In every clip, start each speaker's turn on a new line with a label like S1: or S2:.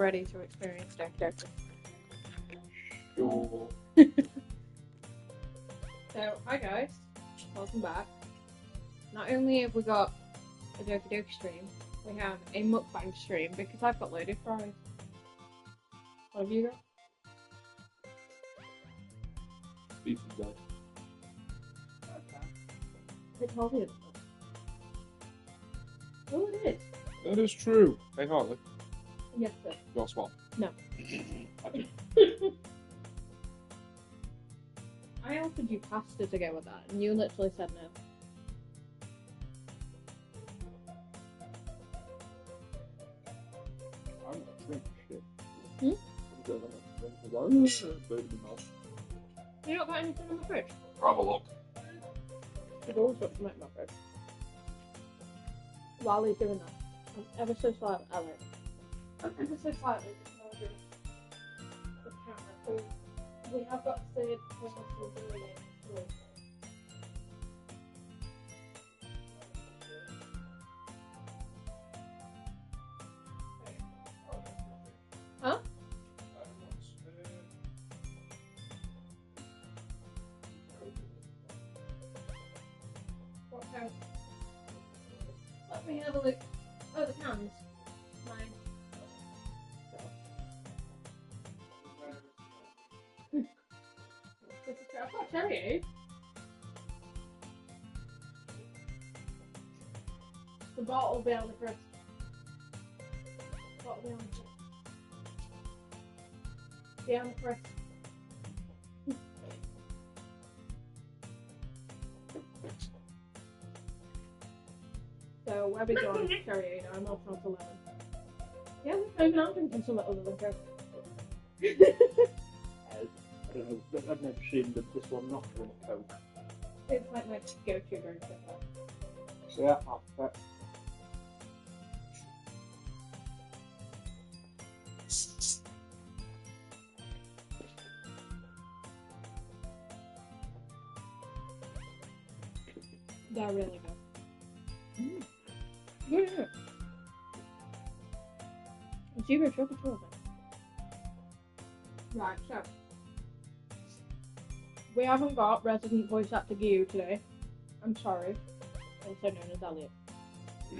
S1: ready to experience Doki Doki.
S2: Sure.
S1: So, hi guys, welcome back. Not only have we got a Doki Doki stream, we have a mukbang stream because I've got loaded fries. What have you got?
S2: Beef and bread.
S1: It's healthy. Oh, it is.
S2: That is true. Hey, Harley.
S1: Yes, sir.
S2: Your swap.
S1: No. I offered you pasta to go with that, and you literally said no.
S2: I'm not shrimp shit.
S1: Hmm? You not got anything in the fridge?
S2: Have a look.
S1: I've always got some in my fridge. While he's doing that, I'm ever so slightly, I'm ever so slightly ignoring the camera, so we have got a third person doing it. Huh? What count? Let me have a look. Oh, the cans. Mine. This is true. I've got cherry. The bottle will be on the fridge. The bottle will be on the fridge. Be on the fridge. So, where we go on cherry, I'm off on to lemon. Yeah, maybe I'm drinking something other than Coke.
S3: I don't know, I've never seen this one not drink Coke.
S1: It's like my go-to drink.
S3: So yeah, that.
S1: They're really good. Yeah. It's either chocolate or chocolate. Right, so we haven't got resident voice actor Gyu today. I'm sorry, also known as Elliot.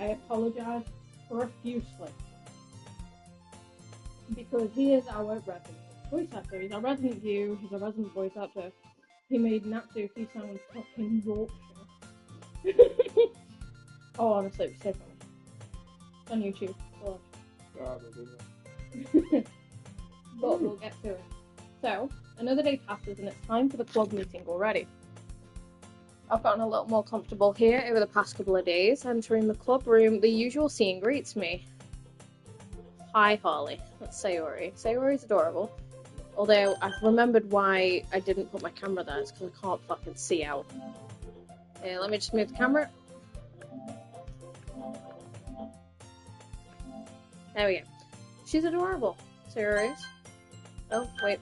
S1: I apologise profusely because he is our resident voice actor. He's our resident Gyu. He's a resident voice actor. He made Natsuki sound fucking Yorkshire. Oh, honestly, it was so funny. It's on YouTube. Watch. But we'll get to it. So, another day passes and it's time for the club meeting already. I've gotten a little more comfortable here over the past couple of days. Entering the club room, the usual scene greets me. Hi, Harley. That's Sayori. Sayori's adorable. Although, I've remembered why I didn't put my camera there. It's because I can't fucking see out. Let me just move the camera. There we go. She's adorable. Sayori is. Oh, wait.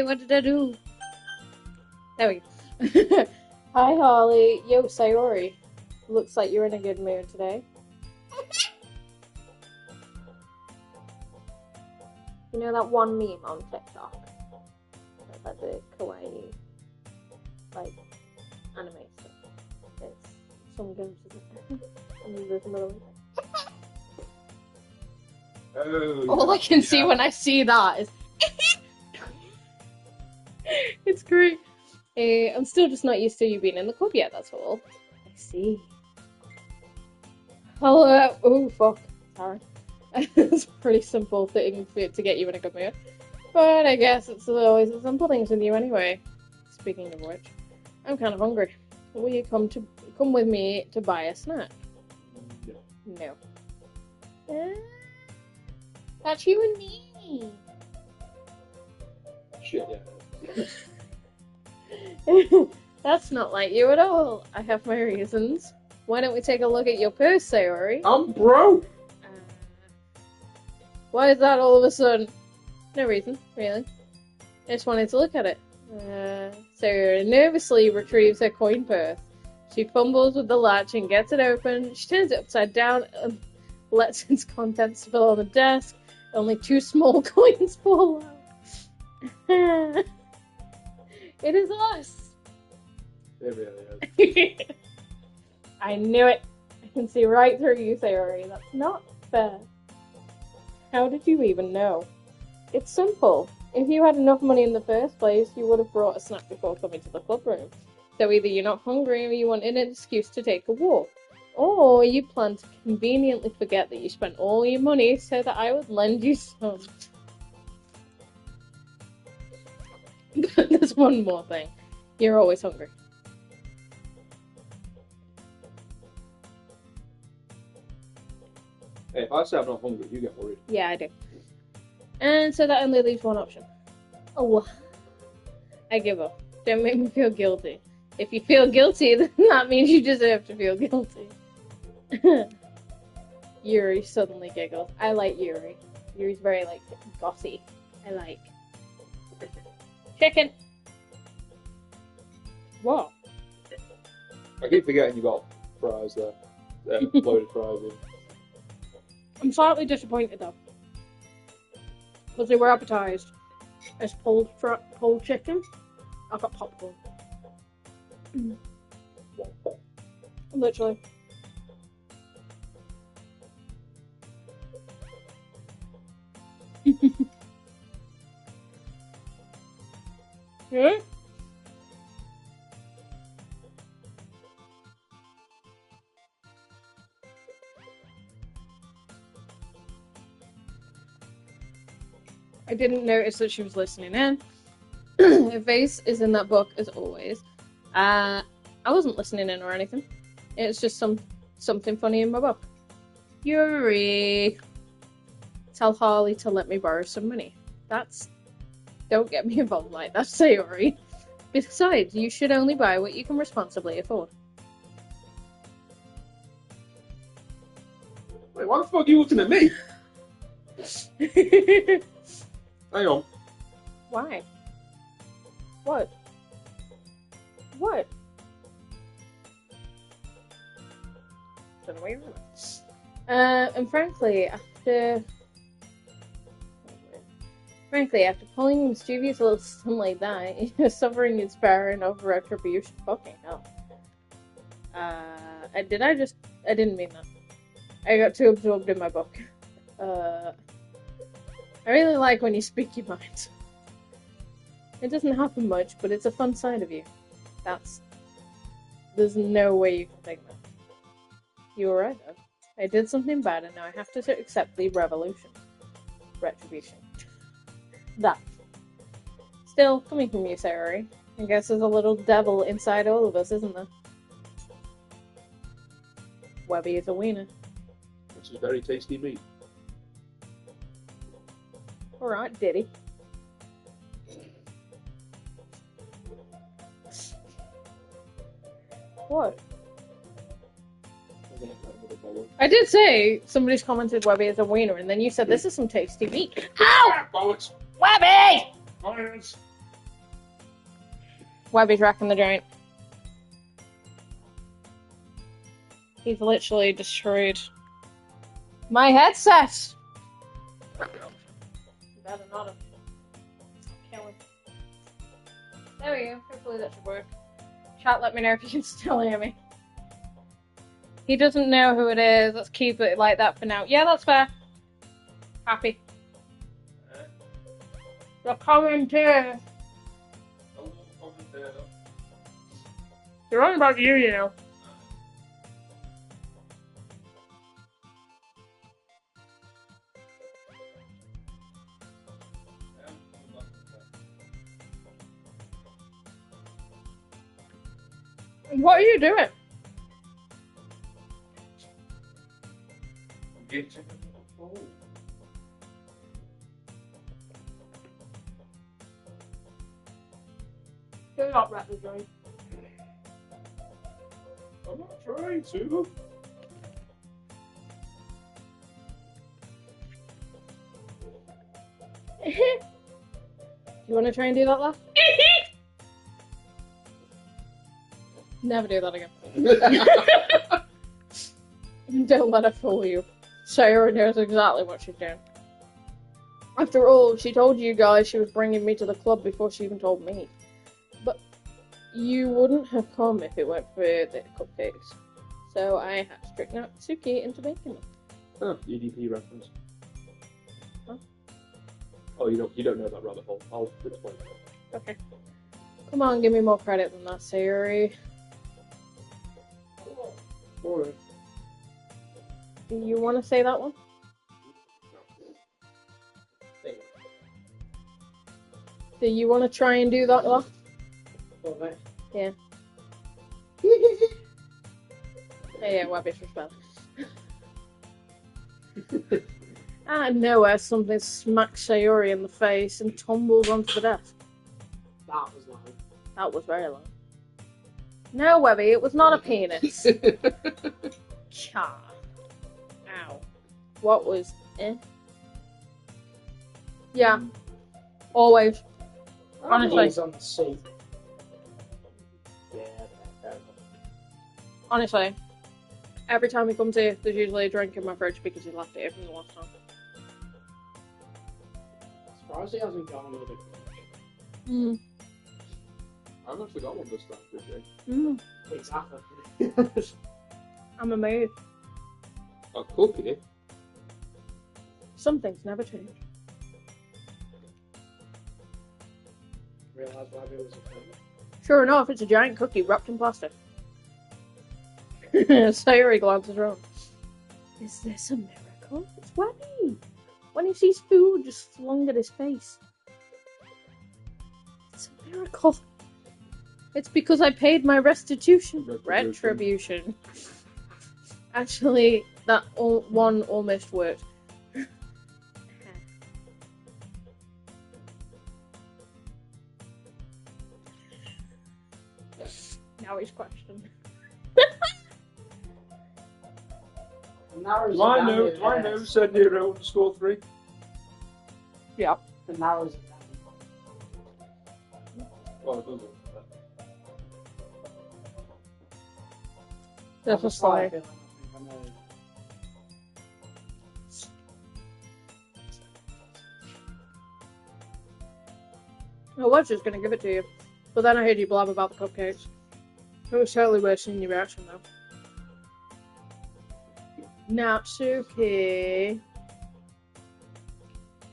S1: What did I do? There we go. Hi, Harley. Yo, Sayori. Looks like you're in a good mood today. You know that one meme on TikTok? Like the kawaii, like, anime stuff. It's some goes to the and there's another one.
S2: Oh,
S1: All I can see when I see that is it's great. I'm still just not used to you being in the club yet, that's all. I see. Hello. Oh, fuck. Sorry. It's a pretty simple thing to get you in a good mood. But I guess it's always the simple things with you anyway. Speaking of which, I'm kind of hungry. Will you come with me to buy a snack? No. That's you and me.
S3: Shit, yeah.
S1: That's not like you at all. I have my reasons. Why don't we take a look at your purse, Sayori?
S2: I'm broke!
S1: Why is that all of a sudden? No reason, really. I just wanted to look at it. Sayori nervously retrieves her coin purse. She fumbles with the latch and gets it open. She turns it upside down and lets its contents spill on the desk. Only 2 small coins fall out. It is us.
S3: It really is.
S1: I knew it. I can see right through you, Sayori. That's not fair. How did you even know? It's simple. If you had enough money in the first place, you would have brought a snack before coming to the club room. So either you're not hungry or you wanted an excuse to take a walk. Or you plan to conveniently forget that you spent all your money so that I would lend you some. There's one more thing. You're always hungry.
S3: Hey, if I say I'm not hungry, you get worried.
S1: Yeah, I do. And so that only leaves one option. Oh, I give up. Don't make me feel guilty. If you feel guilty, then that means you deserve to feel guilty. Yuri suddenly giggles. I like Yuri. Yuri's very, like, gossy. I like. Chicken! What?
S3: I keep forgetting you got fries there. Loaded fries in.
S1: I'm slightly disappointed, though. Because they were advertised as pulled chicken. I got popcorn. Literally. Yeah? I didn't notice that she was listening in. Her face is in that book as always. I wasn't listening in or anything. It's just something funny in my book. Yuri, tell Harley to let me borrow some money. Don't get me involved like that, Sayori. Besides, you should only buy what you can responsibly afford.
S3: Wait, why the fuck are you looking at me? Hang on.
S1: Why? What? What? And frankly, after pulling a mischievous little stunt like that, you're suffering inspiring of retribution. Fucking hell. I didn't mean that. I got too absorbed in my book. I really like when you speak your mind. It doesn't happen much, but it's a fun side of you. There's no way you can think that. You were right, though. I did something bad, and now I have to accept the retribution. That. Still, coming from you, Sayori, I guess there's a little devil inside all of us, isn't there? Webby is a wiener.
S3: Which is very tasty meat.
S1: Alright, Diddy. What? I did say somebody's commented Webby is a wiener, and then you said this is some tasty meat. Ow!
S3: Bollocks!
S1: Webby!
S3: Fires!
S1: Webby's racking the joint. He's literally destroyed my headset! You better not have. Kill him. There we go. Hopefully that should work. Chat, let me know if you can still hear me. He doesn't know who it is. Let's keep it like that for now. Yeah, that's fair. Happy. The commentator. They're on about you, you know. What are you doing? Do not wrap the joint.
S3: I'm not trying to.
S1: You want to try and do that laugh? Never do that again. Don't let her fool you. Sayori knows exactly what she's doing. After all, she told you guys she was bringing me to the club before she even told me. But you wouldn't have come if it weren't for the cupcakes. So I had to trick Natsuki into making them.
S3: Oh, EDP reference.
S1: Huh?
S3: Oh, you don't know that rabbit hole. I'll explain it.
S1: Okay. Come on, give me more credit than that, Sayuri.
S3: Alright.
S1: Do you want to say that one? Do you want to try and do that one?
S3: Okay.
S1: Yeah. Yeah, Webby's respect. Out of nowhere, something smacks Sayuri in the face and tumbles onto the desk.
S3: That was loud.
S1: That was very loud. No, Webby, it was not a penis. Cha. Ow. What was Yeah. Always. Honestly.
S4: He's on the seat.
S3: Yeah, fair enough.
S1: Honestly. Every time he comes here, there's usually a drink in my fridge because he left it here from the last time.
S4: Surprised he hasn't gone with it.
S2: I've actually got one this time, appreciate.
S4: Exactly.
S1: I'm amazed.
S2: A cookie?
S1: Some things never change.
S4: Realised why it was a thing.
S1: Sure enough, it's a giant cookie wrapped in plastic. Sayuri glances around. Is this a miracle? It's Webby! When he sees food just flung at his face. It's a miracle. It's because I paid my restitution. Retribution. Actually, that one almost worked. Now he's questioned.
S3: Do I know said Nero to score 3?
S1: Yeah.
S4: The narrows it down.
S3: Well, it doesn't.
S1: There's a slide. I was just gonna give it to you, but then I heard you blab about the cupcakes. It was totally worth seeing your reaction though. Natsuki.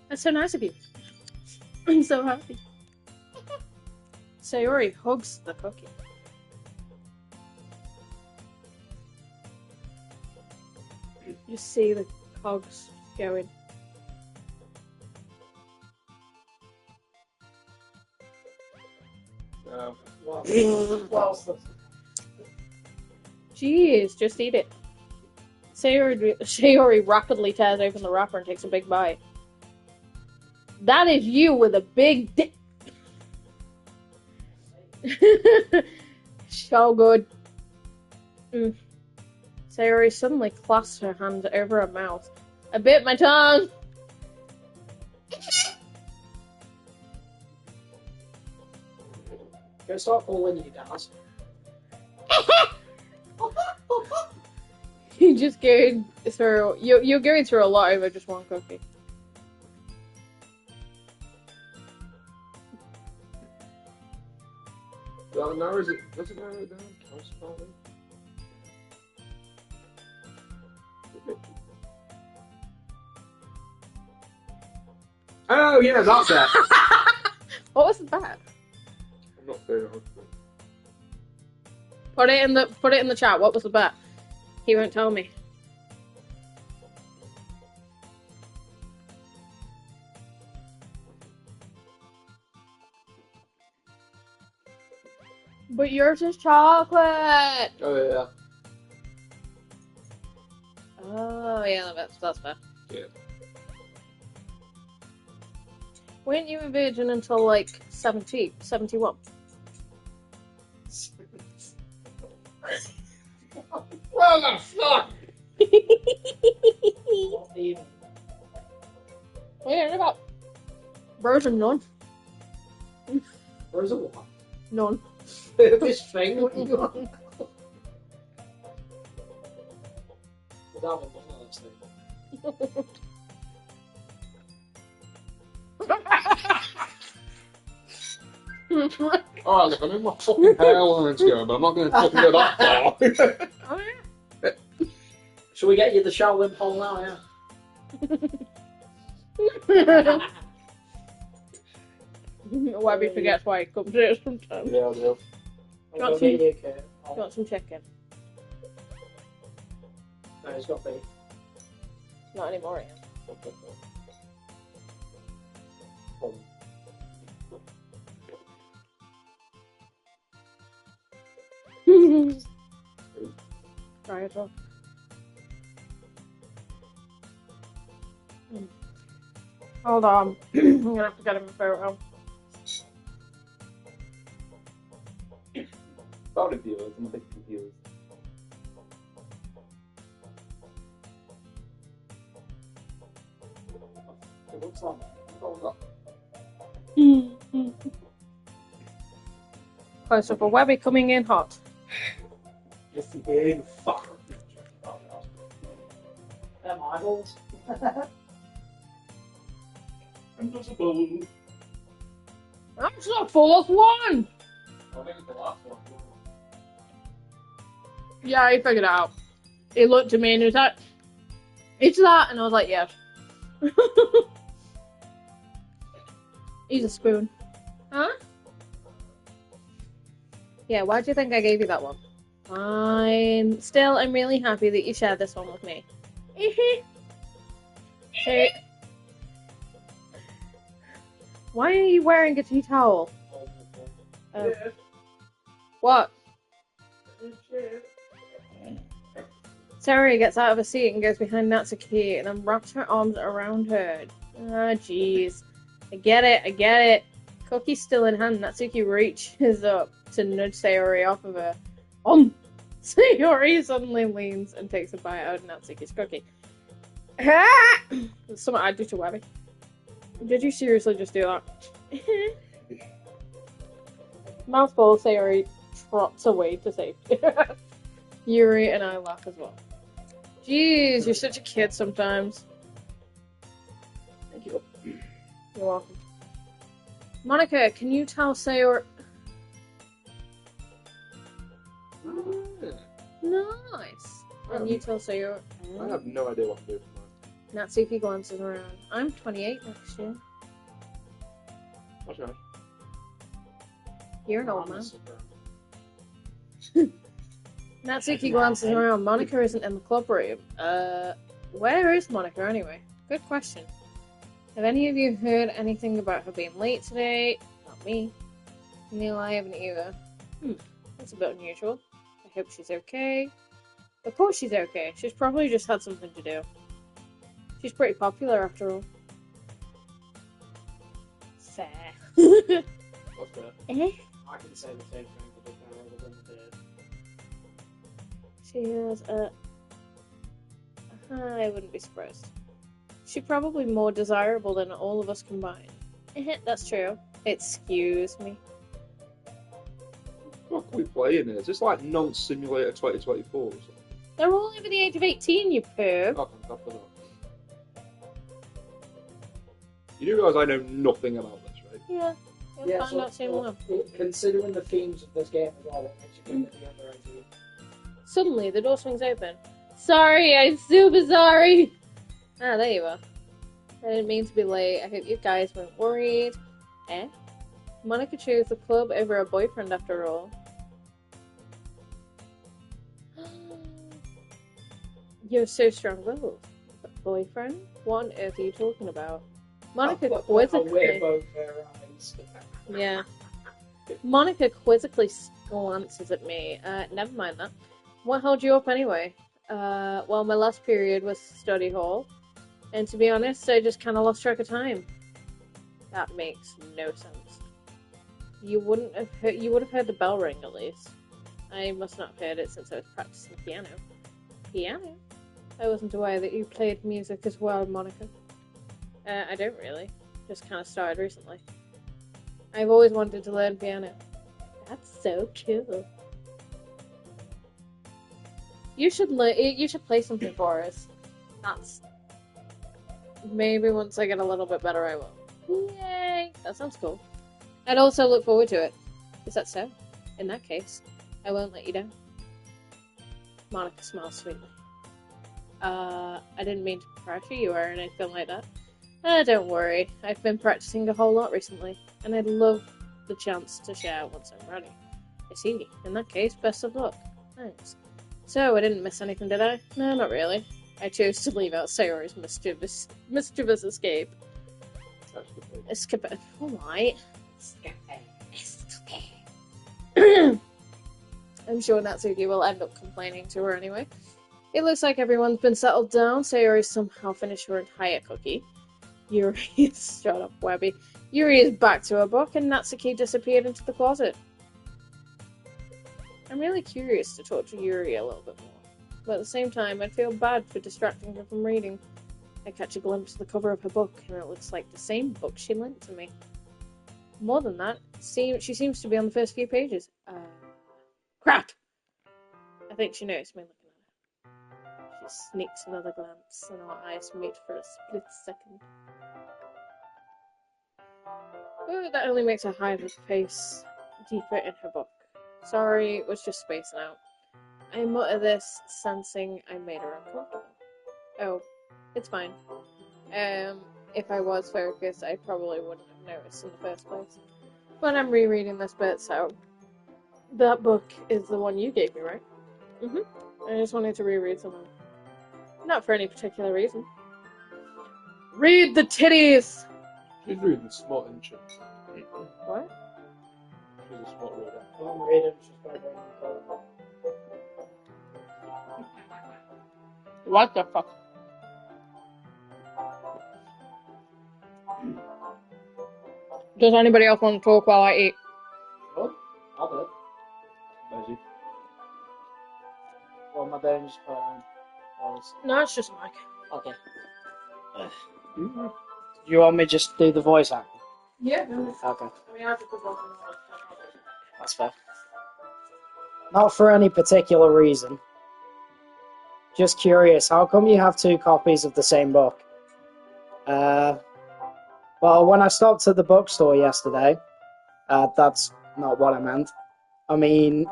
S1: That's so nice of you. I'm so happy. Sayuri hugs the cookie. You see the cogs going. Jeez, just eat it. Sayuri rapidly tears open the wrapper and takes a big bite. That is you with a big dick. So good. Sayuri suddenly clasps her hands over her mouth. I bit my tongue.
S4: Go start calling you Daz.
S1: You just going through. You're going through a lot over just one cookie.
S2: That narrows it. Does it narrow it down? I'll spell it. Oh yeah, that's it.
S1: What was that?
S2: I'm not saying it.
S1: Put it in the chat. What was the bet? He won't tell me. But yours is chocolate.
S2: Oh yeah.
S1: Oh yeah, that's fair.
S2: Yeah.
S1: Weren't you a virgin until like 70, 71?
S2: What the fuck?
S4: What even?
S1: What are you about? Bros and none.
S4: Where's the what?
S1: None.
S4: This thing, what you want? We'll have one of those things.
S2: Alright, look, I know my fucking hairline's going, but I'm not going to fucking go that far.
S1: Oh, yeah.
S4: Shall we get you the Shaolin pole now, yeah?
S1: Webby forgets why he comes here sometimes.
S2: Yeah, I do.
S4: I'll
S1: Got
S4: go
S1: some-
S4: get you a curve.
S1: Got some chicken.
S4: No, it's got beef.
S1: Not anymore, Ian. Try it all. Hold on. I'm gonna have to get him a photo.
S2: Sorry, viewers, I'm a bit confused.
S4: It looks like
S1: Close up a Webby coming in hot.
S4: Yes, you do. Fuck. Them eyeballs.
S2: Invisible.
S1: That's the fourth one!
S2: I think it's the last one.
S1: Yeah, he figured it out. He looked at me and he was like, "It's that," and I was like, "Yes." He's a spoon. Huh? Yeah, why do you think I gave you that one? Fine. Still, I'm really happy that you shared this one with me. Hey. Why are you wearing a tea towel? Oh. What? Sarah gets out of her seat and goes behind Natsuki and then wraps her arms around her. Ah, jeez. I get it. Cookie's still in hand. Natsuki reaches up to nudge Sayori off of her. Sayori suddenly leans and takes a bite out of Natsuki's cookie. Ah! That's something I'd do to Webby. Did you seriously just do that? Mouthful, Sayori trots away to safety. Yuri and I laugh as well. Jeez, you're such a kid sometimes.
S4: Thank you.
S1: You're welcome. Monica, can you tell Sayori... Nice. Can you tell Sayori...
S2: I have no idea what to do for mine.
S1: Natsuki glances around. I'm 28 next year.
S2: What's yours?
S1: You're an old man. Natsuki glances around. Monica isn't in the club room. Where is Monica anyway? Good question. Have any of you heard anything about her being late today? Not me. Neil, I haven't either. That's a bit unusual. I hope she's okay. Of course she's okay. She's probably just had something to do. She's pretty popular after all. Fair.
S2: What's that?
S1: Eh?
S4: I can say the same thing for the other than the...
S1: She has a... I wouldn't be surprised. She's probably more desirable than all of us combined. That's true. Excuse me.
S2: What are we playing is? It's like non-simulator 2024 or something.
S1: They're all over the age of 18, you perv.
S2: Oh, on top of that. You do realise I know nothing about this, right?
S1: Yeah. You'll find out soon enough.
S4: Considering the themes of this game as well, it makes you think that the under 18.
S1: Suddenly, the door swings open. Sorry, I'm super sorry. Ah, there you are. I didn't mean to be late. I hope you guys weren't worried. Eh? Monica chose the club over her boyfriend after all. You're so strong-willed. Boyfriend? What on earth are you talking about? Monica quizzically...
S4: We're both their eyes.
S1: Yeah. Monica quizzically glances at me. Never mind that. What held you up anyway? Well, my last period was study hall. And to be honest, I just kind of lost track of time. That makes no sense. You would have heard the bell ring at least. I must not have heard it since I was practicing piano. Piano? I wasn't aware that you played music as well, Monica. I don't really. Just kind of started recently. I've always wanted to learn piano. That's so cool. You should play something for us. That's... Maybe once I get a little bit better, I will. Yay! That sounds cool. I'd also look forward to it. Is that so? In that case, I won't let you down. Monica smiles sweetly. I didn't mean to pressure you or anything like that. Don't worry. I've been practicing a whole lot recently, and I'd love the chance to share once I'm ready. I see. In that case, best of luck. Thanks. So, I didn't miss anything, did I? No, not really. I chose to leave out Sayori's mischievous escape. Skip it. Alright. I'm sure Natsuki will end up complaining to her anyway. It looks like everyone's been settled down. Sayori somehow finished her entire cookie. Yuri is... Shut up, Webby. Yuri is back to her book, and Natsuki disappeared into the closet. I'm really curious to talk to Yuri a little bit more. But at the same time, I'd feel bad for distracting her from reading. I catch a glimpse of the cover of her book, and it looks like the same book she lent to me. More than that, she seems to be on the first few pages. Crap! I think she noticed me looking at her. She sneaks another glance, and our eyes meet for a split second. Oh, that only makes her hide her face deeper in her book. Sorry, was just spacing out. I mutter this, sensing I made her uncomfortable. Oh, it's fine. If I was focused, I probably wouldn't have noticed in the first place. But I'm rereading this bit, so... That book is the one you gave me, right? Mm-hmm. I just wanted to reread some of it. Not for any particular reason. Read the titties!
S3: She's reading smart, isn't she?
S1: What?
S3: She's a smart reader.
S4: I'm reading, she's got a brain cold.
S1: What the fuck? Does anybody else want to talk while I eat?
S4: Sure, I'll do it.
S3: Busy.
S4: What am I doing? Just put it on.
S1: No, it's just Mike.
S4: Okay. Do you want me to just do the voice acting?
S1: Yeah.
S4: Okay.
S1: I mean, I have to put
S4: That's fair. Not for any particular reason. Just curious, how come you have 2 copies of the same book? Well, when I stopped at the bookstore yesterday, that's not what I meant. I mean,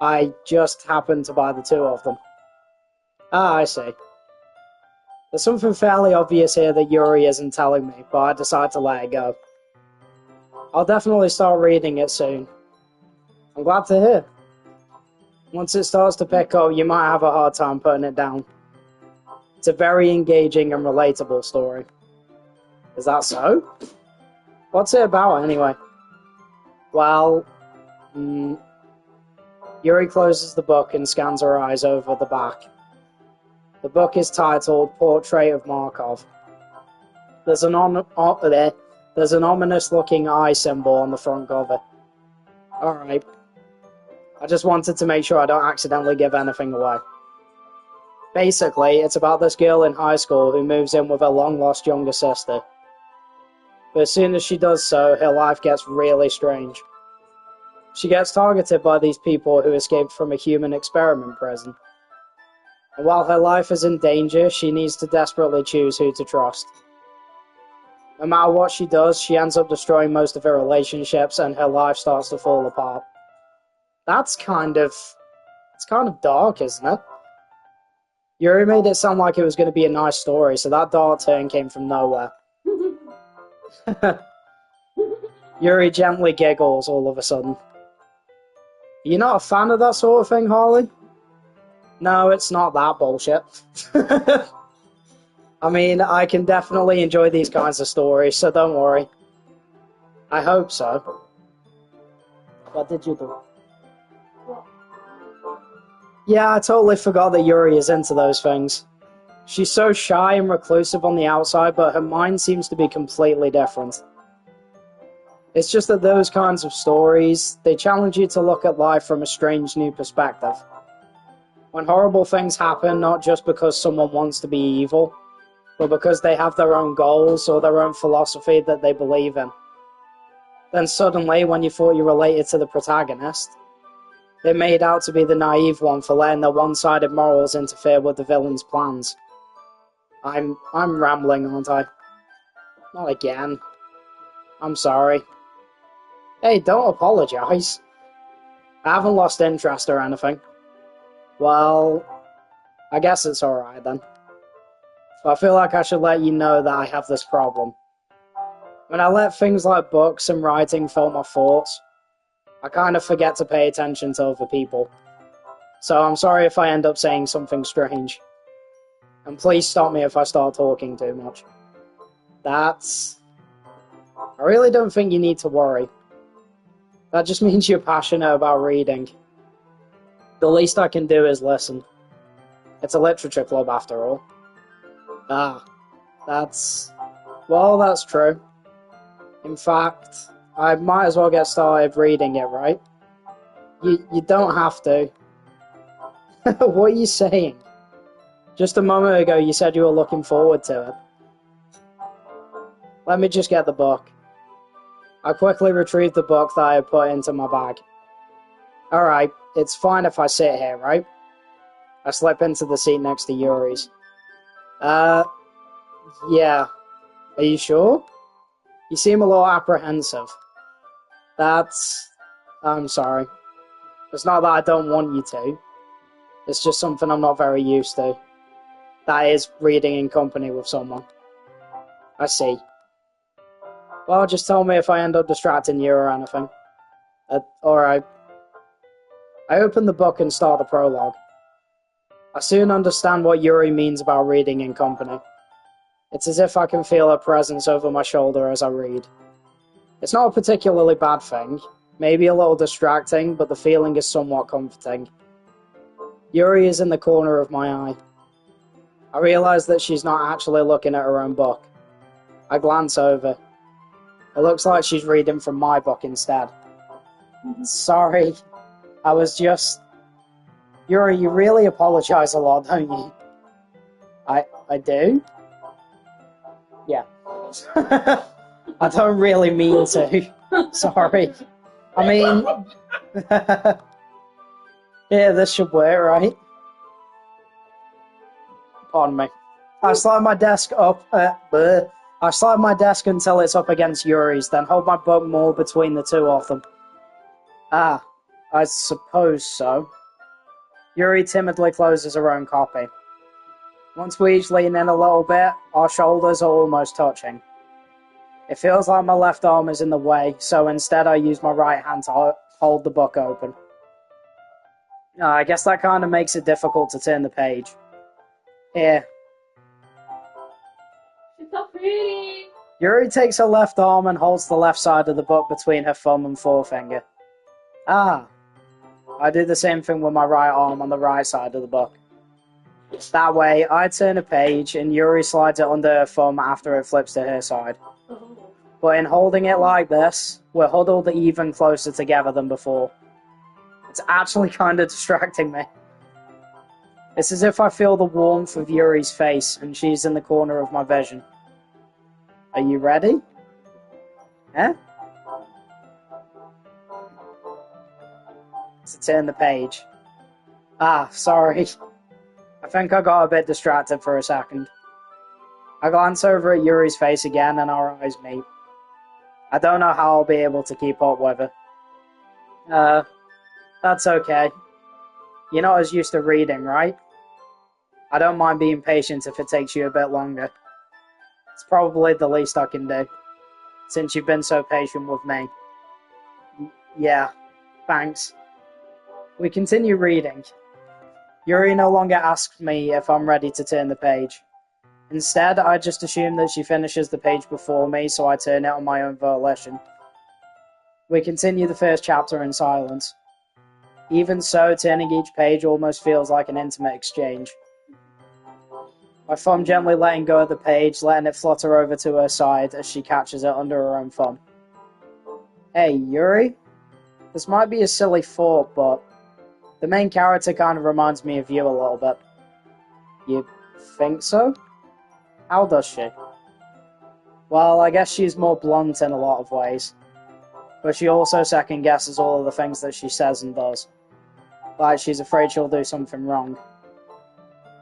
S4: I just happened to buy the 2 of them. Ah, I see. There's something fairly obvious here that Yuri isn't telling me, but I decided to let it go. I'll definitely start reading it soon. I'm glad to hear. Once it starts to pick up, you might have a hard time putting it down. It's a very engaging and relatable story. Is that so? What's it about, anyway? Well, Yuri closes the book and scans her eyes over the back. The book is titled Portrait of Markov. There's an ominous-looking eye symbol on the front cover. Alright. I just wanted to make sure I don't accidentally give anything away. Basically, it's about this girl in high school who moves in with her long-lost younger sister. But as soon as she does so, her life gets really strange. She gets targeted by these people who escaped from a human experiment prison. And while her life is in danger, she needs to desperately choose who to trust. No matter what she does, she ends up destroying most of her relationships and her life starts to fall apart. It's kind of dark, isn't it? Yuri made it sound like it was going to be a nice story, so that dark turn came from nowhere. Yuri gently giggles all of a sudden. You're not a fan of that sort of thing, Harley? No, it's not that bullshit. I mean, I can definitely enjoy these kinds of stories, so don't worry. I hope so. What did you do? Yeah, I totally forgot that Yuri is into those things. She's so shy and reclusive on the outside, but her mind seems to be completely different. It's just that those kinds of stories, they challenge you to look at life from a strange new perspective. When horrible things happen, not just because someone wants to be evil, but because they have their own goals or their own philosophy that they believe in. Then suddenly, when you thought you related to the protagonist, they're made out to be the naive one for letting their one-sided morals interfere with the villain's plans. I'm rambling, aren't I? Not again. I'm sorry. Hey, don't apologize. I haven't lost interest or anything. Well, I guess it's alright then. But I feel like I should let you know that I have this problem. When I let things like books and writing fill my thoughts, I kind of forget to pay attention to other people. So I'm sorry if I end up saying something strange. And please stop me if I start talking too much. I really don't think you need to worry. That just means you're passionate about reading. The least I can do is listen. It's a literature club after all. Well, that's true. In fact, I might as well get started reading it, right? You don't have to. What are you saying? Just a moment ago you said you were looking forward to it. Let me just get the book. I quickly retrieved the book that I had put into my bag. Alright, it's fine if I sit here, right? I slip into the seat next to Yuri's. Yeah. Are you sure? You seem a little apprehensive. I'm sorry. It's not that I don't want you to. It's just something I'm not very used to. That is, reading in company with someone. I see. Well, just tell me if I end up distracting you or anything. Alright. I open the book and start the prologue. I soon understand what Yuri means about reading in company. It's as if I can feel her presence over my shoulder as I read. It's not a particularly bad thing, maybe a little distracting, but the feeling is somewhat comforting. Yuri is in the corner of my eye. I realize that she's not actually looking at her own book. I glance over. It looks like she's reading from my book instead. Sorry, I was just... Yuri, you really apologize a lot, don't you? I do? Yeah. I don't really mean to. Sorry. I mean... Yeah, this should work, right? Pardon me. I slide my desk up... I slide my desk until it's up against Yuri's, then hold my book more between the two of them. Ah, I suppose so. Yuri timidly closes her own copy. Once we each lean in a little bit, our shoulders are almost touching. It feels like my left arm is in the way, so instead I use my right hand to hold the book open. I guess that kind of makes it difficult to turn the page. Here.
S1: She's so pretty!
S4: Yuri takes her left arm and holds the left side of the book between her thumb and forefinger. Ah. I do the same thing with my right arm on the right side of the book. That way, I turn a page and Yuri slides it under her thumb after it flips to her side. But in holding it like this, we're huddled even closer together than before. It's actually kind of distracting me. It's as if I feel the warmth of Yuri's face and she's in the corner of my vision. Are you ready? Eh? To turn the page. Ah, sorry. I think I got a bit distracted for a second. I glance over at Yuri's face again and our eyes meet. I don't know how I'll be able to keep up with her. That's okay. You're not as used to reading, right? I don't mind being patient if it takes you a bit longer. It's probably the least I can do, since you've been so patient with me. Yeah, thanks. We continue reading. Yuri no longer asks me if I'm ready to turn the page. Instead, I just assume that she finishes the page before me, so I turn it on my own volition. We continue the first chapter in silence. Even so, turning each page almost feels like an intimate exchange. My thumb gently letting go of the page, letting it flutter over to her side as she catches it under her own thumb. Hey, Yuri? This might be a silly thought, but the main character kind of reminds me of you a little bit. You think so? How does she? Well, I guess she's more blunt in a lot of ways. But she also second-guesses all of the things that she says and does. Like she's afraid she'll do something wrong.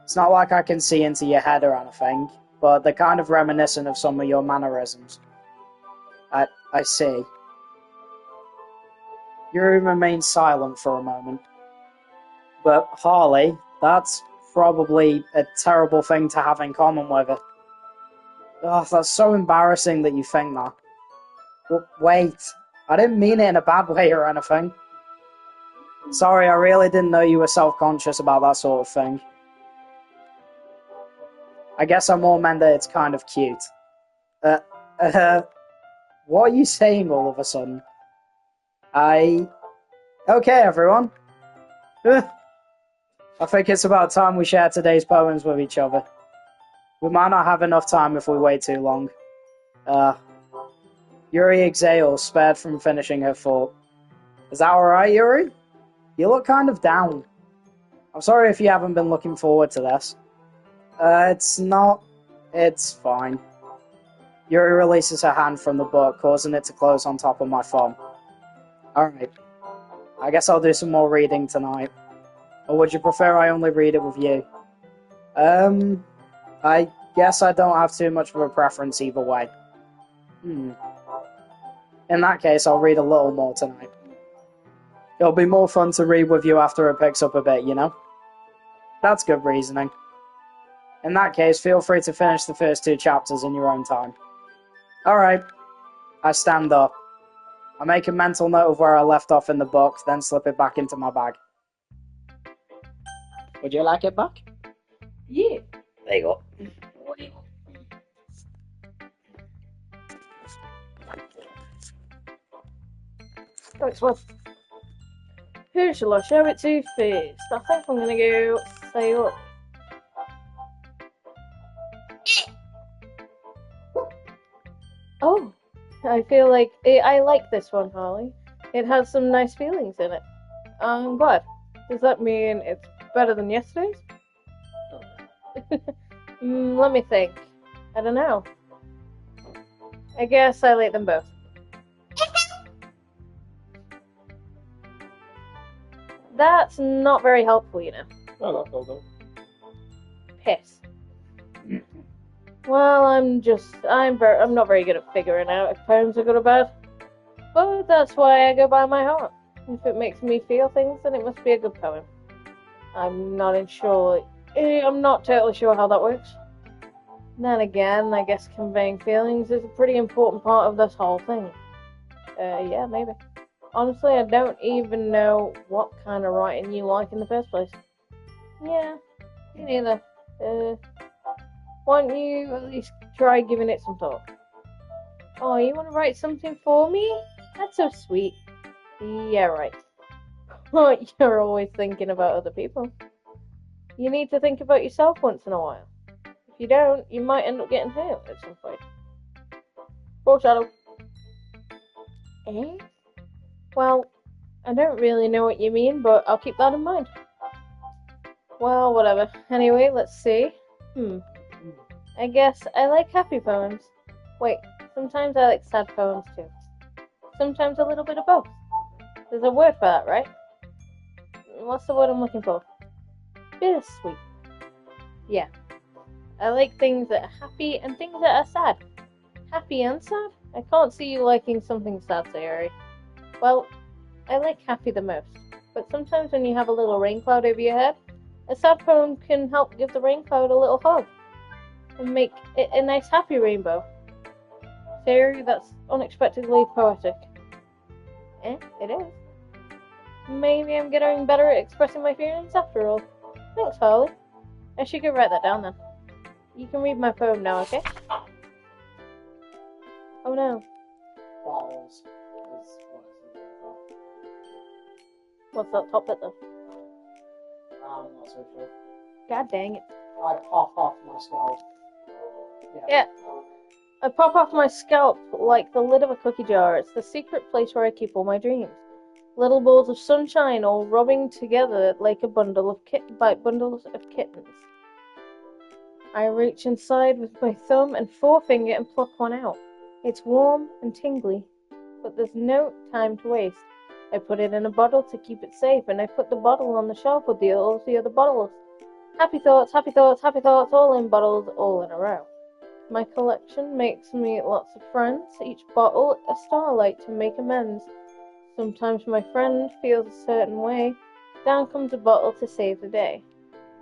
S4: It's not like I can see into your head or anything, but they're kind of reminiscent of some of your mannerisms. I see. Yuri remains silent for a moment. But Harley, that's probably a terrible thing to have in common with it. Oh, that's so embarrassing that you think that. Wait, I didn't mean it in a bad way or anything. Sorry, I really didn't know you were self-conscious about that sort of thing. I guess I more meant that it's kind of cute. What are you saying all of a sudden? Okay, everyone. I think it's about time we share today's poems with each other. We might not have enough time if we wait too long. Yuri exhales, spared from finishing her thought. Is that alright, Yuri? You look kind of down. I'm sorry if you haven't been looking forward to this. It's not. It's fine. Yuri releases her hand from the book, causing it to close on top of my thumb. Alright. I guess I'll do some more reading tonight. Or would you prefer I only read it with you? I guess I don't have too much of a preference either way. In that case, I'll read a little more tonight. It'll be more fun to read with you after it picks up a bit, you know? That's good reasoning. In that case, feel free to finish the first 2 chapters in your own time. Alright. I stand up. I make a mental note of where I left off in the book, then slip it back into my bag. Would you like it back?
S1: Yeah.
S4: There you go.
S1: Thanks, well. Who shall I show it to first? I think I'm gonna go sail up. Oh, I feel like I like this one, Harley. It has some nice feelings in it. I'm glad. Does that mean it's better than yesterday's? Let me think. I don't know. I guess I like them both. That's not very helpful, you know.
S3: Oh, that's all done.
S1: Piss. Well, I'm not very good at figuring out if poems are good or bad. But that's why I go by my heart. If it makes me feel things, then it must be a good poem. I'm not totally sure how that works. Then again, I guess conveying feelings is a pretty important part of this whole thing. Yeah, maybe. Honestly, I don't even know what kind of writing you like in the first place. Yeah, me neither. Why don't you at least try giving it some thought? Oh, you want to write something for me? That's so sweet. Yeah, right. You're always thinking about other people. You need to think about yourself once in a while. If you don't, you might end up getting hurt at some point. Foreshadow. Eh? Well, I don't really know what you mean, but I'll keep that in mind. Well, whatever. Anyway, let's see. I guess I like happy poems. Wait, sometimes I like sad poems too. Sometimes a little bit of both. There's a word for that, right? What's the word I'm looking for? Bittersweet. Yeah. I like things that are happy and things that are sad. Happy and sad? I can't see you liking something sad, Sayori. Well, I like happy the most. But sometimes when you have a little rain cloud over your head, a sad poem can help give the rain cloud a little hug. And make it a nice happy rainbow. Sayori, that's unexpectedly poetic. It is. Maybe I'm getting better at expressing my feelings after all. Thanks, Harley. I should go write that down then. You can read my poem now, okay? Oh no.
S4: Balls.
S1: What's that top bit though?
S4: I'm not so sure.
S1: God dang it.
S4: I pop off my skull.
S1: Yeah. I pop off my scalp like the lid of a cookie jar. It's the secret place where I keep all my dreams. Little balls of sunshine all rubbing together like a bundles of kittens. I reach inside with my thumb and forefinger and pluck one out. It's warm and tingly, but there's no time to waste. I put it in a bottle to keep it safe, and I put the bottle on the shelf with all the other bottles. Happy thoughts, happy thoughts, happy thoughts, all in bottles, all in a row. My collection makes me lots of friends, each bottle a starlight to make amends. Sometimes my friend feels a certain way, down comes a bottle to save the day.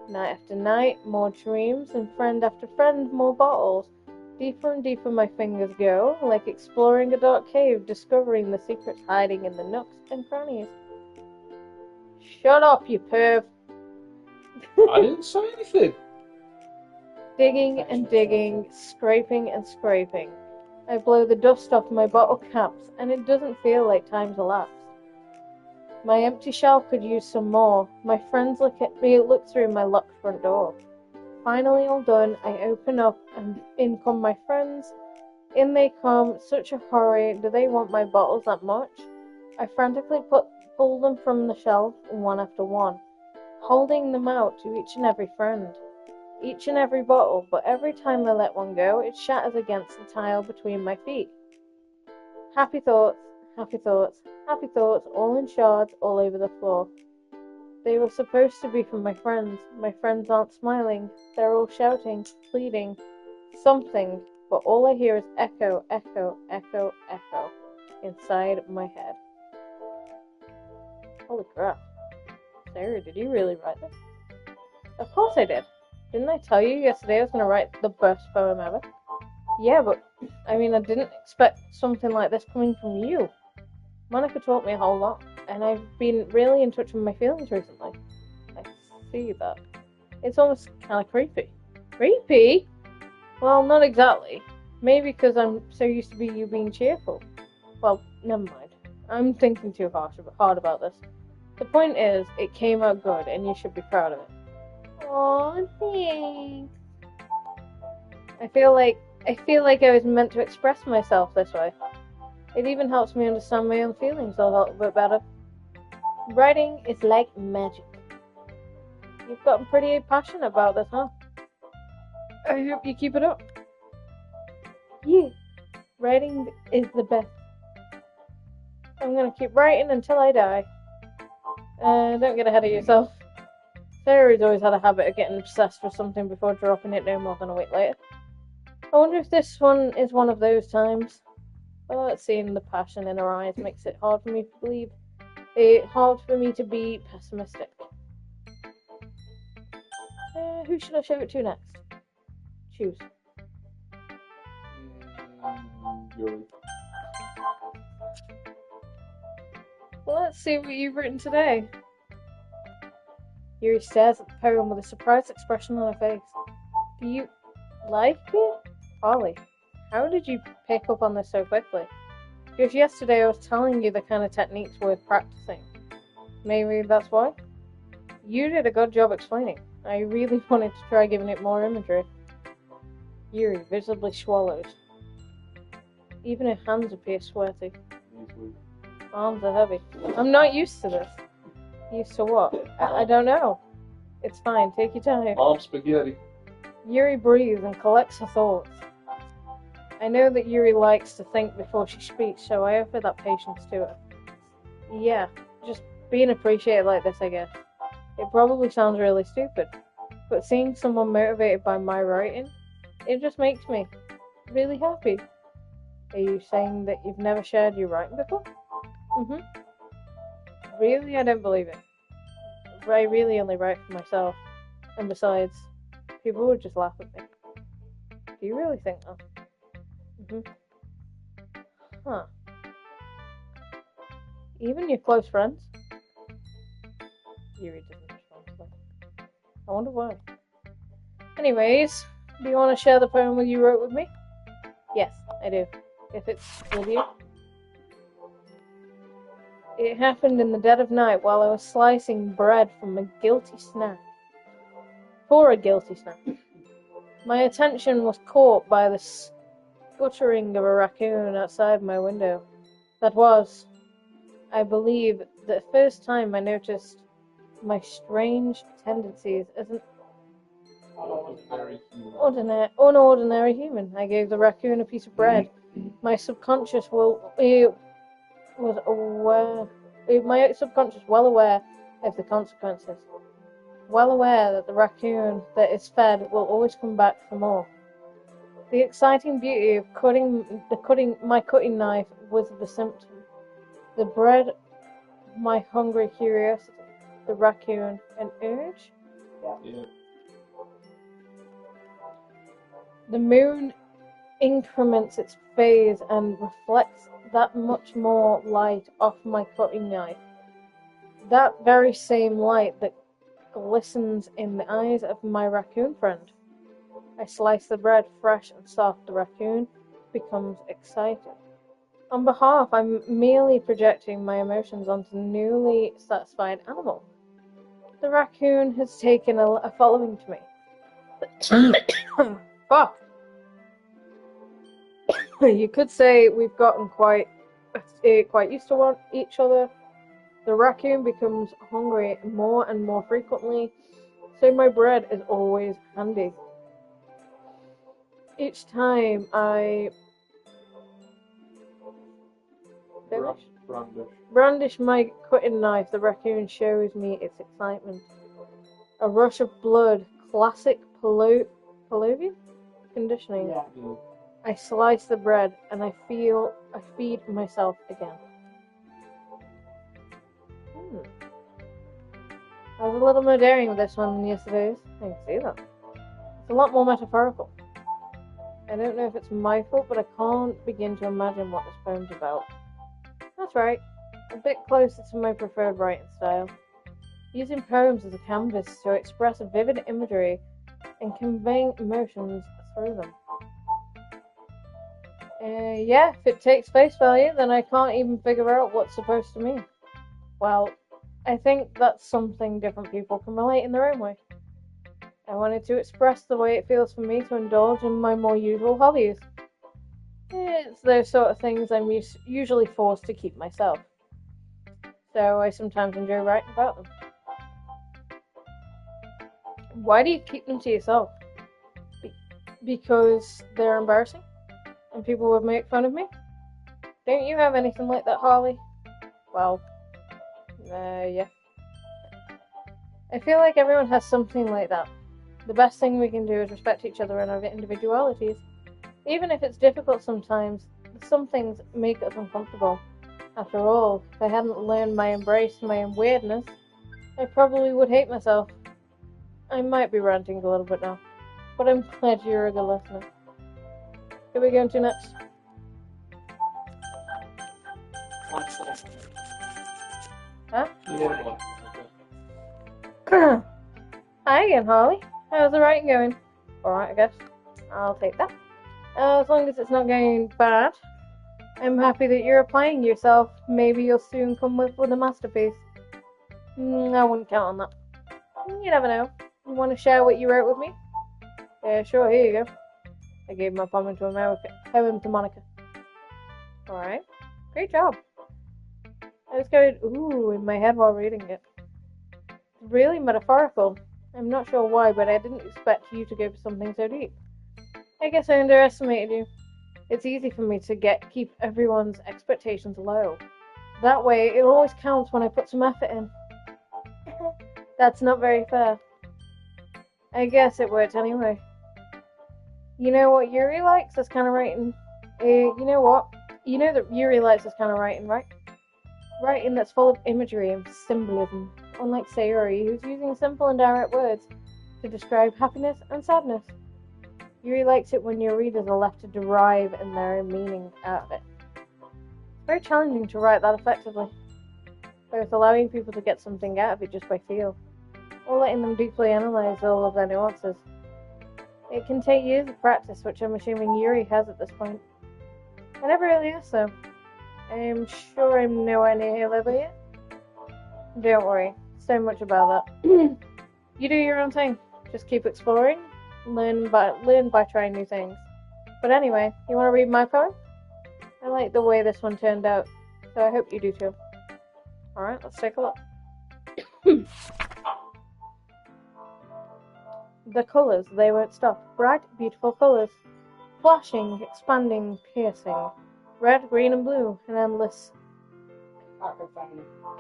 S1: Night after night, more dreams, and friend after friend, more bottles. Deeper and deeper my fingers go, like exploring a dark cave, discovering the secrets hiding in the nooks and crannies. Shut up, you perv!
S2: I didn't say anything.
S1: Digging and digging, scraping and scraping. I blow the dust off my bottle caps, and it doesn't feel like time's elapsed. My empty shelf could use some more. My friends look at me, look through my locked front door. Finally all done, I open up, and in come my friends. In they come, such a hurry. Do they want my bottles that much? I frantically pull them from the shelf, one after one, holding them out to each and every friend. Each and every bottle, but every time I let one go, it shatters against the tile between my feet. Happy thoughts, happy thoughts, happy thoughts, all in shards all over the floor. They were supposed to be from my friends. My friends aren't smiling. They're all shouting, pleading, something, but all I hear is echo, echo, echo, echo inside my head. Holy crap. Sarah, did you really write this? Of course I did. Didn't I tell you yesterday I was going to write the best poem ever? Yeah, but, I didn't expect something like this coming from you. Monica taught me a whole lot, and I've been really in touch with my feelings recently. I see that. It's almost kind of creepy. Creepy? Well, not exactly. Maybe because I'm so used to you being cheerful. Well, never mind. I'm thinking too hard about this. The point is, it came out good, and you should be proud of it. Aw, thanks. I feel like I was meant to express myself this way. It even helps me understand my own feelings a little bit better. Writing is like magic. You've gotten pretty passionate about this, huh? I hope you keep it up. Yeah, writing is the best. I'm gonna keep writing until I die. Don't get ahead of yourself. Sarah's always had a habit of getting obsessed with something before dropping it no more than a week later. I wonder if this one is one of those times. But seeing the passion in her eyes makes it hard for me to be pessimistic. Who should I show it to next? Choose.
S2: Yuri.
S1: Well, let's see what you've written today. Yuri stares at the poem with a surprised expression on her face. Do you like it? Ollie, how did you pick up on this so quickly? Just yesterday I was telling you the kind of techniques worth practicing. Maybe that's why? You did a good job explaining. I really wanted to try giving it more imagery. Yuri visibly swallows. Even her hands appear sweaty. Arms are heavy. I'm not used to this. Used to what? I don't know. It's fine, take your time.
S2: Arm spaghetti.
S1: Yuri breathes and collects her thoughts. I know that Yuri likes to think before she speaks, so I offer that patience to her. Yeah, just being appreciated like this, I guess. It probably sounds really stupid, but seeing someone motivated by my writing, it just makes me really happy. Are you saying that you've never shared your writing before? Really? I don't believe it. I really only write for myself. And besides, people would just laugh at me. Do you really think that? Huh. Even your close friends? Yuri doesn't respond to that. I wonder why. Anyways, do you want to share the poem you wrote with me? Yes, I do. If it's with you. It happened in the dead of night while I was slicing bread for a guilty snack. My attention was caught by the sputtering of a raccoon outside my window. That was, I believe, the first time I noticed my strange tendencies as an unordinary human. I gave the raccoon a piece of bread. My subconscious was well aware of the consequences. Well aware that the raccoon that is fed will always come back for more. The exciting beauty of my cutting knife was the symptom. The bread, my hungry curiosity. The raccoon, an urge.
S2: Yeah.
S1: The moon increments its phase and reflects that much more light off my cutting knife. That very same light that glistens in the eyes of my raccoon friend. I slice the bread fresh and soft. The raccoon becomes excited. On behalf, I'm merely projecting my emotions onto the newly satisfied animal. The raccoon has taken a following to me. Fuck. You could say we've gotten quite used to each other. The raccoon becomes hungry more and more frequently, so my bread is always handy. Each time I brandish my cutting knife, the raccoon shows me its excitement. A rush of blood, classic Pavlovian conditioning.
S3: Yeah.
S1: I slice the bread and I feed myself again. I was a little more daring with this one than yesterday's. I can see that. It's a lot more metaphorical. I don't know if it's my fault, but I can't begin to imagine what this poem's about. That's right, a bit closer to my preferred writing style. Using poems as a canvas to express a vivid imagery and conveying emotions through them. Yeah, if it takes face value, then I can't even figure out what's supposed to mean. Well, I think that's something different people can relate in their own way. I wanted to express the way it feels for me to indulge in my more usual hobbies. It's those sort of things I'm usually forced to keep myself. So I sometimes enjoy writing about them. Why do you keep them to yourself? Because they're embarrassing? And people would make fun of me? Don't you have anything like that, Harley? Well, yeah. I feel like everyone has something like that. The best thing we can do is respect each other and our individualities. Even if it's difficult sometimes, some things make us uncomfortable. After all, if I hadn't learned my embrace my own weirdness, I probably would hate myself. I might be ranting a little bit now, but I'm glad you're a good listener. Who are we going to next? Huh? Hi again, Harley. How's the writing going? Alright, I guess. I'll take that. As long as it's not going bad. I'm happy that you're applying yourself. Maybe you'll soon come with a masterpiece. I wouldn't count on that. You never know. You want to share what you wrote with me? Yeah, sure, here you go. I gave my poem to Monica. Alright. Great job. I was going, ooh, in my head while reading it. It's really metaphorical. I'm not sure why, but I didn't expect you to go for something so deep. I guess I underestimated you. It's easy for me to keep everyone's expectations low. That way, it always counts when I put some effort in. That's not very fair. I guess it worked anyway. You know what Yuri likes? This kind of writing. You know what? You know that Yuri likes this kind of writing, right? Writing that's full of imagery and symbolism. Unlike Sayori, who's using simple and direct words to describe happiness and sadness. Yuri likes it when your readers are left to derive their own meaning out of it. It's very challenging to write that effectively, both allowing people to get something out of it just by feel, or letting them deeply analyze all of their nuances. It can take years of practice, which I'm assuming Yuri has at this point. I never really asked though. I'm sure I'm nowhere near your level yet. Don't worry, so much about that. You do your own thing. Just keep exploring. Learn by trying new things. But anyway, you want to read my poem? I like the way this one turned out, so I hope you do too. Alright, let's take a look. The colours, they won't stop. Bright, beautiful colours. Flashing, expanding, piercing. Red, green and blue, an endless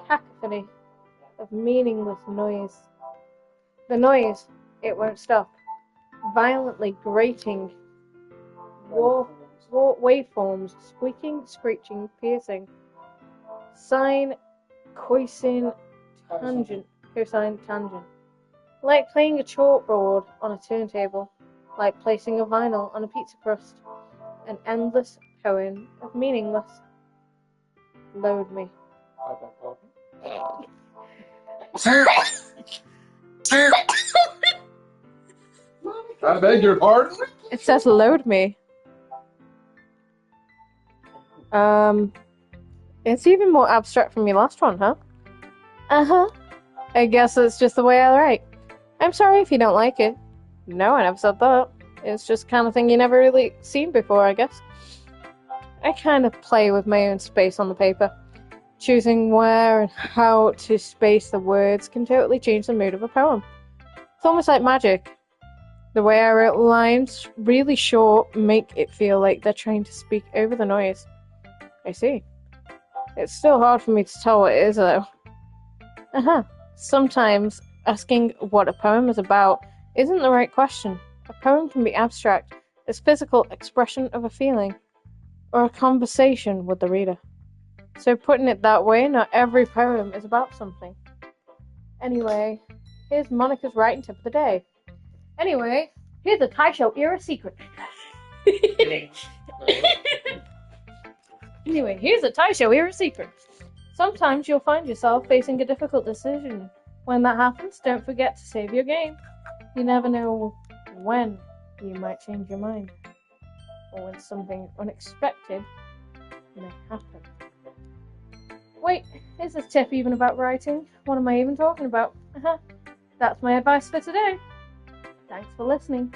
S1: cacophony of meaningless noise. The noise, it won't stop. Violently grating Waveforms, squeaking, screeching, piercing. Sine, cosine, tangent, cosine, tangent. Like playing a chalkboard on a turntable, like placing a vinyl on a pizza crust. An endless poem of meaningless. Load me.
S3: I beg pardon.
S2: I beg your pardon?
S1: It says load me. It's even more abstract from your last one, huh? Uh-huh. I guess it's just the way I write. I'm sorry if you don't like it. No, I never said that. It's just the kind of thing you never really seen before, I guess. I kind of play with my own space on the paper. Choosing where and how to space the words can totally change the mood of a poem. It's almost like magic. The way I wrote lines really short make it feel like they're trying to speak over the noise. I see. It's still hard for me to tell what it is, though. Sometimes asking what a poem is about isn't the right question. A poem can be abstract, as physical expression of a feeling, or a conversation with the reader. So putting it that way, not every poem is about something. Anyway, here's Monica's writing tip of the day. Anyway, here's a Taisho era secret. Anyway, here's a Taisho era secret. Sometimes you'll find yourself facing a difficult decision. When that happens, don't forget to save your game. You never know when you might change your mind, or when something unexpected may happen. Wait, is this tip even about writing? What am I even talking about? That's my advice for today. Thanks for listening.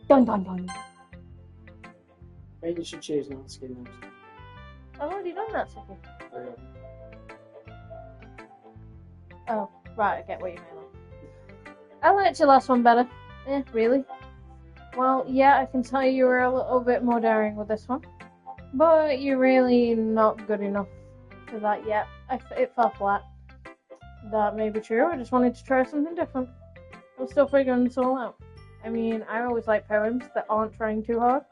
S1: Dun dun dun.
S4: Maybe you should choose not to skin those.
S1: I've already done that, Sophie.
S3: Okay.
S1: Oh, right, I get what you mean. I liked your last one better. Really? Well, yeah, I can tell you were a little bit more daring with this one. But you're really not good enough for that yet. It fell flat. That may be true, I just wanted to try something different. I'm still figuring this all out. I mean, I always like poems that aren't trying too hard.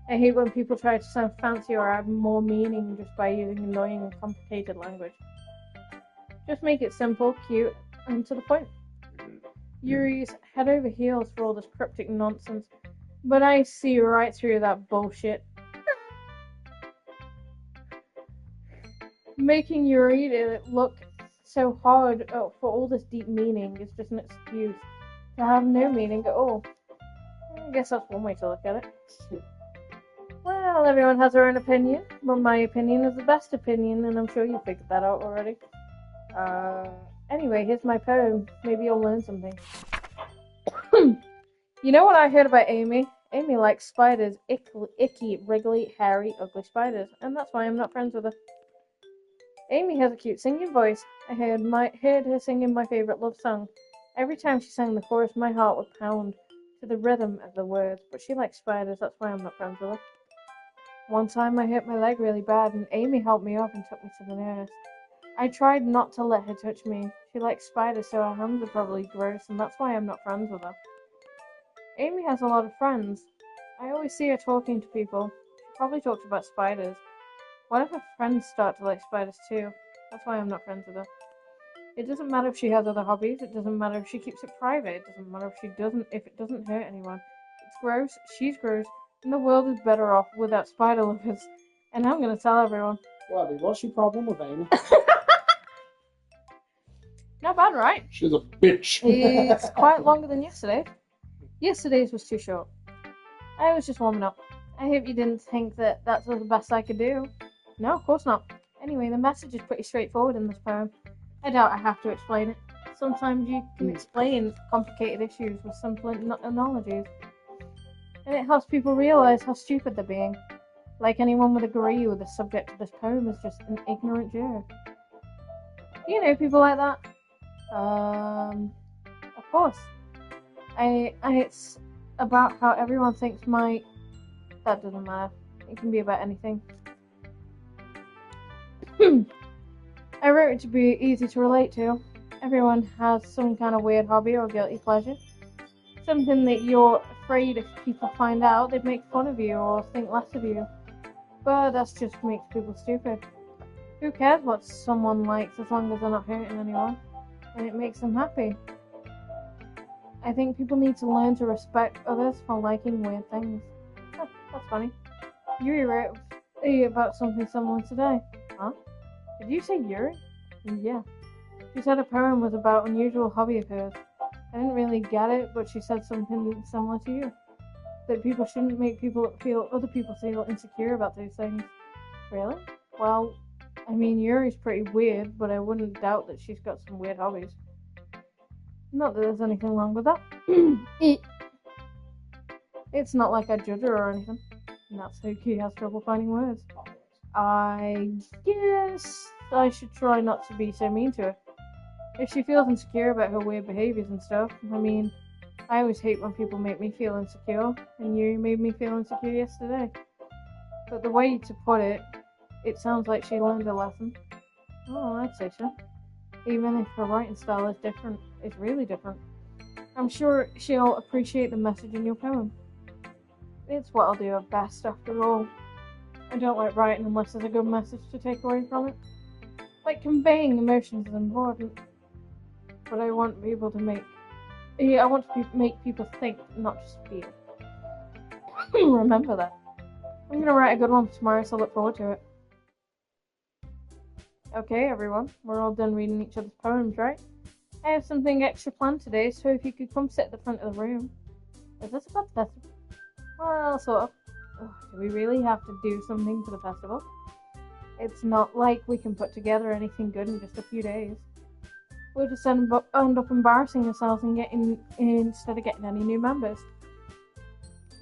S1: I hate when people try to sound fancy or add more meaning just by using annoying and complicated language. Just make it simple, cute, and to the point. Yuri's head over heels for all this cryptic nonsense, but I see right through that bullshit. Making your reader look so hard for all this deep meaning is just an excuse to have no meaning at all. I guess that's one way to look at it. Well, everyone has their own opinion, but my opinion is the best opinion, and I'm sure you figured that out already. Anyway, here's my poem. Maybe you'll learn something. You know what I heard about Amy? Amy likes spiders. Icky, wriggly, hairy, ugly spiders, and that's why I'm not friends with her. Amy has a cute singing voice. I heard her singing my favorite love song. Every time she sang the chorus, my heart would pound to the rhythm of the words, but she likes spiders, that's why I'm not friends with her. One time I hurt my leg really bad, and Amy helped me up and took me to the nurse. I tried not to let her touch me. She likes spiders, so her hands are probably gross, and that's why I'm not friends with her. Amy has a lot of friends. I always see her talking to people. She probably talks about spiders. What if her friends start to like spiders too? That's why I'm not friends with her. It doesn't matter if she has other hobbies. It doesn't matter if she keeps it private. It doesn't matter if it doesn't hurt anyone. It's gross. She's gross. And the world is better off without spider lovers. And I'm gonna tell everyone.
S4: Well, what's your problem with Amy?
S1: Not bad, right?
S2: She's a bitch.
S1: It's quite longer than yesterday. Yesterday's was too short. I was just warming up. I hope you didn't think that that's the best I could do. No, of course not. Anyway, the message is pretty straightforward in this poem. I doubt I have to explain it. Sometimes you can explain complicated issues with simple analogies. And it helps people realize how stupid they're being. Like anyone would agree with the subject of this poem is just an ignorant jerk. Do you know people like that? Of course. It's about how everyone thinks that doesn't matter. It can be about anything. I wrote it to be easy to relate to. Everyone has some kind of weird hobby or guilty pleasure. something that you're afraid if people find out, they'd make fun of you or think less of you. But that just makes people stupid. Who cares what someone likes as long as they're not hurting anyone and it makes them happy? I think people need to learn to respect others for liking weird things. Huh, that's funny. Yuri wrote about something similar today. Huh? Did you say Yuri? Yeah. She said a poem was about an unusual hobby of hers. I didn't really get it, but she said something similar to you. That people shouldn't make other people feel insecure about those things. Really? Well, I mean, Yuri's pretty weird, but I wouldn't doubt that she's got some weird hobbies. Not that there's anything wrong with that. It's not like I judge her or anything. Natsuki has trouble finding words. I guess I should try not to be so mean to her. If she feels insecure about her weird behaviors and stuff, I mean, I always hate when people make me feel insecure, and you made me feel insecure yesterday. But the way to put it, it sounds like she learned a lesson. Oh, I'd say so. Even if her writing style is different, it's really different. I'm sure she'll appreciate the message in your poem. It's what I'll do at best, after all. I don't like writing unless there's a good message to take away from it. Like, conveying emotions is important. But I want people to make people think, not just feel. Remember that. I'm gonna write a good one for tomorrow, so I look forward to it. Okay, everyone, we're all done reading each other's poems, right? I have something extra planned today, so if you could come sit at the front of the room. Is this about the festival? Well, sort of. Ugh, do we really have to do something for the festival? It's not like we can put together anything good in just a few days. We'll just end up embarrassing ourselves and instead of getting any new members.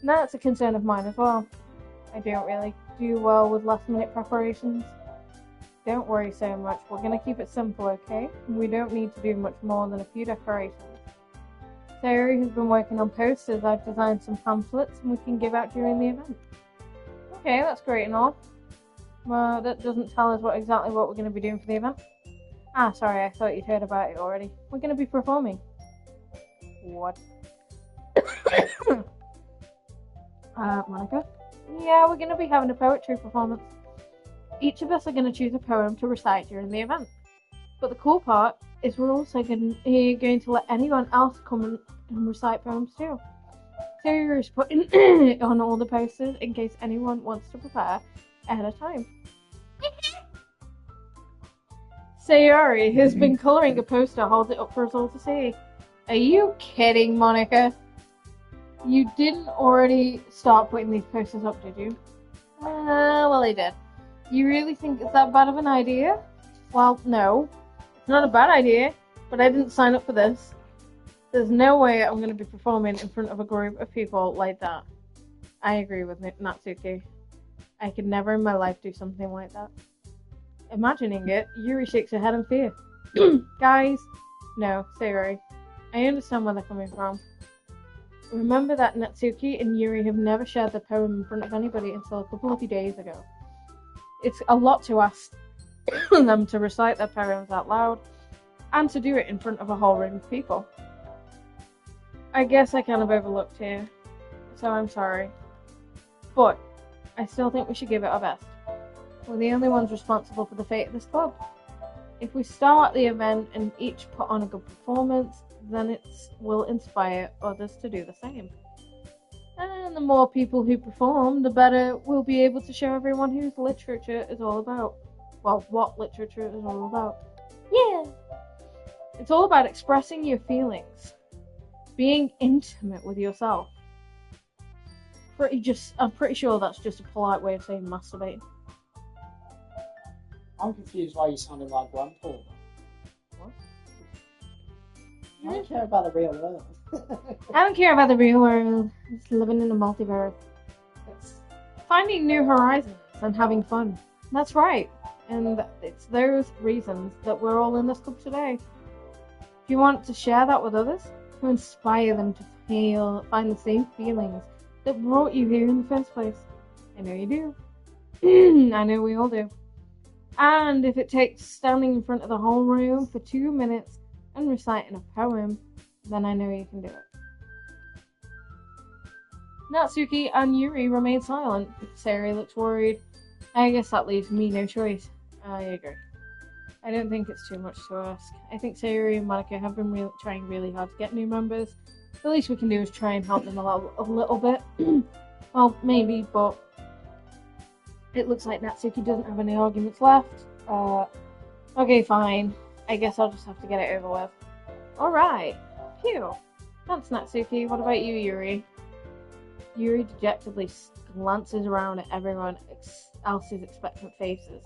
S1: And that's a concern of mine as well. I don't really do well with last-minute preparations. Don't worry so much. We're going to keep it simple, okay? We don't need to do much more than a few decorations. Sayori has been working on posters. I've designed some pamphlets and we can give out during the event. Okay, that's great and all. Well, that doesn't tell us exactly what we're going to be doing for the event. Ah, sorry, I thought you'd heard about it already. We're going to be performing. What? Monica? Yeah, we're going to be having a poetry performance. Each of us are going to choose a poem to recite during the event. But the cool part is we're also going to let anyone else come and recite poems too. Sayori is putting it on all the posters in case anyone wants to prepare ahead of time. Sayori has been colouring a poster, holds it up for us all to see. Are you kidding, Monica? You didn't already start putting these posters up, did you? Well, I did. You really think it's that bad of an idea? Well, no. It's not a bad idea, but I didn't sign up for this. There's no way I'm going to be performing in front of a group of people like that. I agree with Natsuki. I could never in my life do something like that. Imagining it, Yuri shakes her head in fear. Guys, no, Sayori. I understand where they're coming from. Remember that Natsuki and Yuri have never shared their poem in front of anybody until a couple of days ago. It's a lot to ask them to recite their poems out loud, and to do it in front of a whole room of people. I guess I kind of overlooked here, so I'm sorry. But I still think we should give it our best. We're the only ones responsible for the fate of this club. If we start the event and each put on a good performance, then it will inspire others to do the same. And the more people who perform, the better we'll be able to show everyone who literature is all about. Well, what literature is all about. Yeah! It's all about expressing your feelings. Being intimate with yourself. I'm pretty sure that's just a polite way of saying masturbating.
S4: I'm confused why you sounded like Grandpa.
S1: What?
S4: I don't care about the real world.
S1: I don't care about the real world. Just living in a multiverse. It's finding new horizons and having fun. That's right. And it's those reasons that we're all in this club today. If you want to share that with others, to inspire them to find the same feelings that brought you here in the first place. I know you do. I know we all do. And if it takes standing in front of the whole room for 2 minutes and reciting a poem, then I know you can do it. Natsuki and Yuri remain silent. Sayori looks worried. I guess that leaves me no choice. I agree. I don't think it's too much to ask. I think Sayori and Monica have been trying really hard to get new members. The least we can do is try and help them a little bit. Well, maybe, but it looks like Natsuki doesn't have any arguments left. Okay, fine. I guess I'll just have to get it over with. Alright. Phew. Thanks, Natsuki. What about you, Yuri? Yuri dejectedly glances around at everyone else's expectant faces.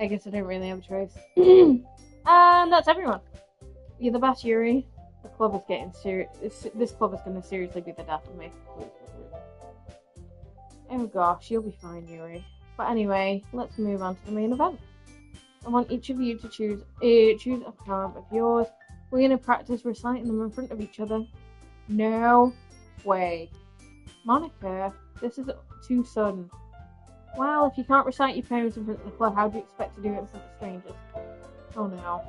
S1: I guess I don't really have a choice. And that's everyone. You're the best, Yuri. The club is getting serious. This club is going to seriously be the death of me. Oh gosh, you'll be fine, Yuri. But anyway, let's move on to the main event. I want each of you to choose a poem of yours. We're going to practice reciting them in front of each other. No way. Monica, this is too sudden. Well, if you can't recite your poems in front of the club, how do you expect to do it in front of strangers? Oh no.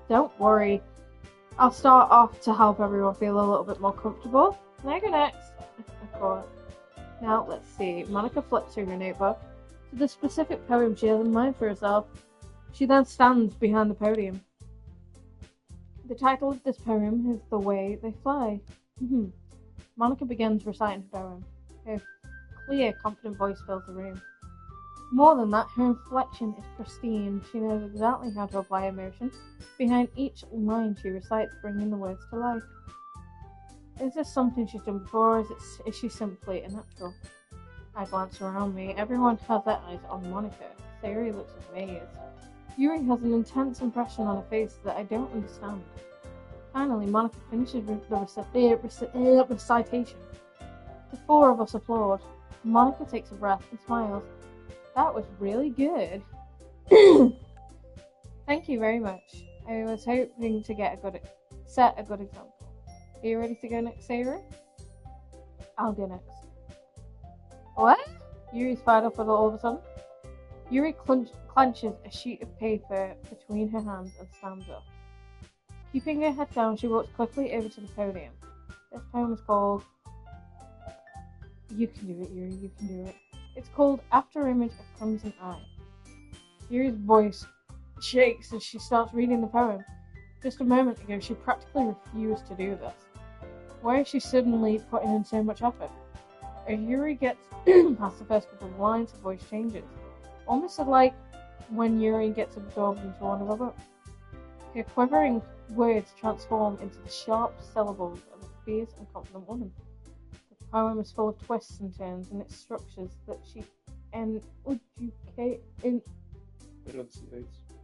S1: Don't worry. I'll start off to help everyone feel a little bit more comfortable. Can I go next? Of course. Now, let's see. Monica flips through her notebook to the specific poem she has in mind for herself. She then stands behind the podium. The title of this poem is The Way They Fly. Monica begins reciting her poem. Her clear, confident voice fills the room. More than that, her inflection is pristine. She knows exactly how to apply emotion behind each line she recites, bringing the words to life. Is this something she's done before, or is she simply a natural? I glance around me. Everyone has their eyes on Monica. Sayori looks amazed. Yuri has an intense impression on her face that I don't understand. Finally, Monica finishes with the recitation. The four of us applaud. Monica takes a breath and smiles. That was really good. Thank you very much. I was hoping to set a good example. Are you ready to go next, Sayori? I'll go next. What? Yuri's fired up all of a sudden. Yuri clenches a sheet of paper between her hands and stands up. Keeping her head down, she walks quickly over to the podium. This poem is called... You can do it, Yuri, you can do it. It's called After Image of Crimson Eye. Yuri's voice shakes as she starts reading the poem. Just a moment ago, she practically refused to do this. Why is she suddenly putting in so much effort? As Yuri gets past the first couple of lines, her voice changes. Almost like when Yuri gets absorbed into one of her books. Her quivering words transform into the sharp syllables of a fierce and confident woman. The poem is full of twists and turns in its structures that she
S2: Enunciates.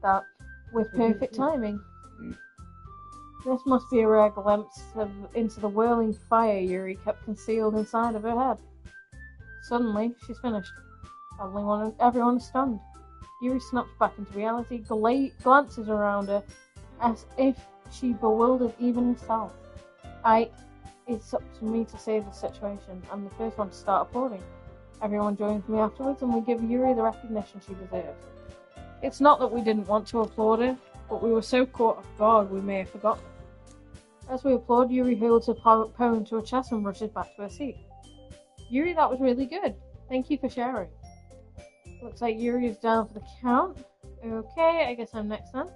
S1: that with perfect timing. This must be a rare glimpse into the whirling fire Yuri kept concealed inside of her head. Suddenly, she's finished. Everyone is stunned. Yuri snaps back into reality, glances around her, as if she bewildered even herself. It's up to me to save the situation. I'm the first one to start applauding. Everyone joins me afterwards, and we give Yuri the recognition she deserves. It's not that we didn't want to applaud her, but we were so caught off guard we may have forgotten. As we applaud, Yuri holds her poem to her chest and rushes back to her seat. Yuri, that was really good. Thank you for sharing. Looks like Yuri is down for the count. Okay, I guess I'm next then.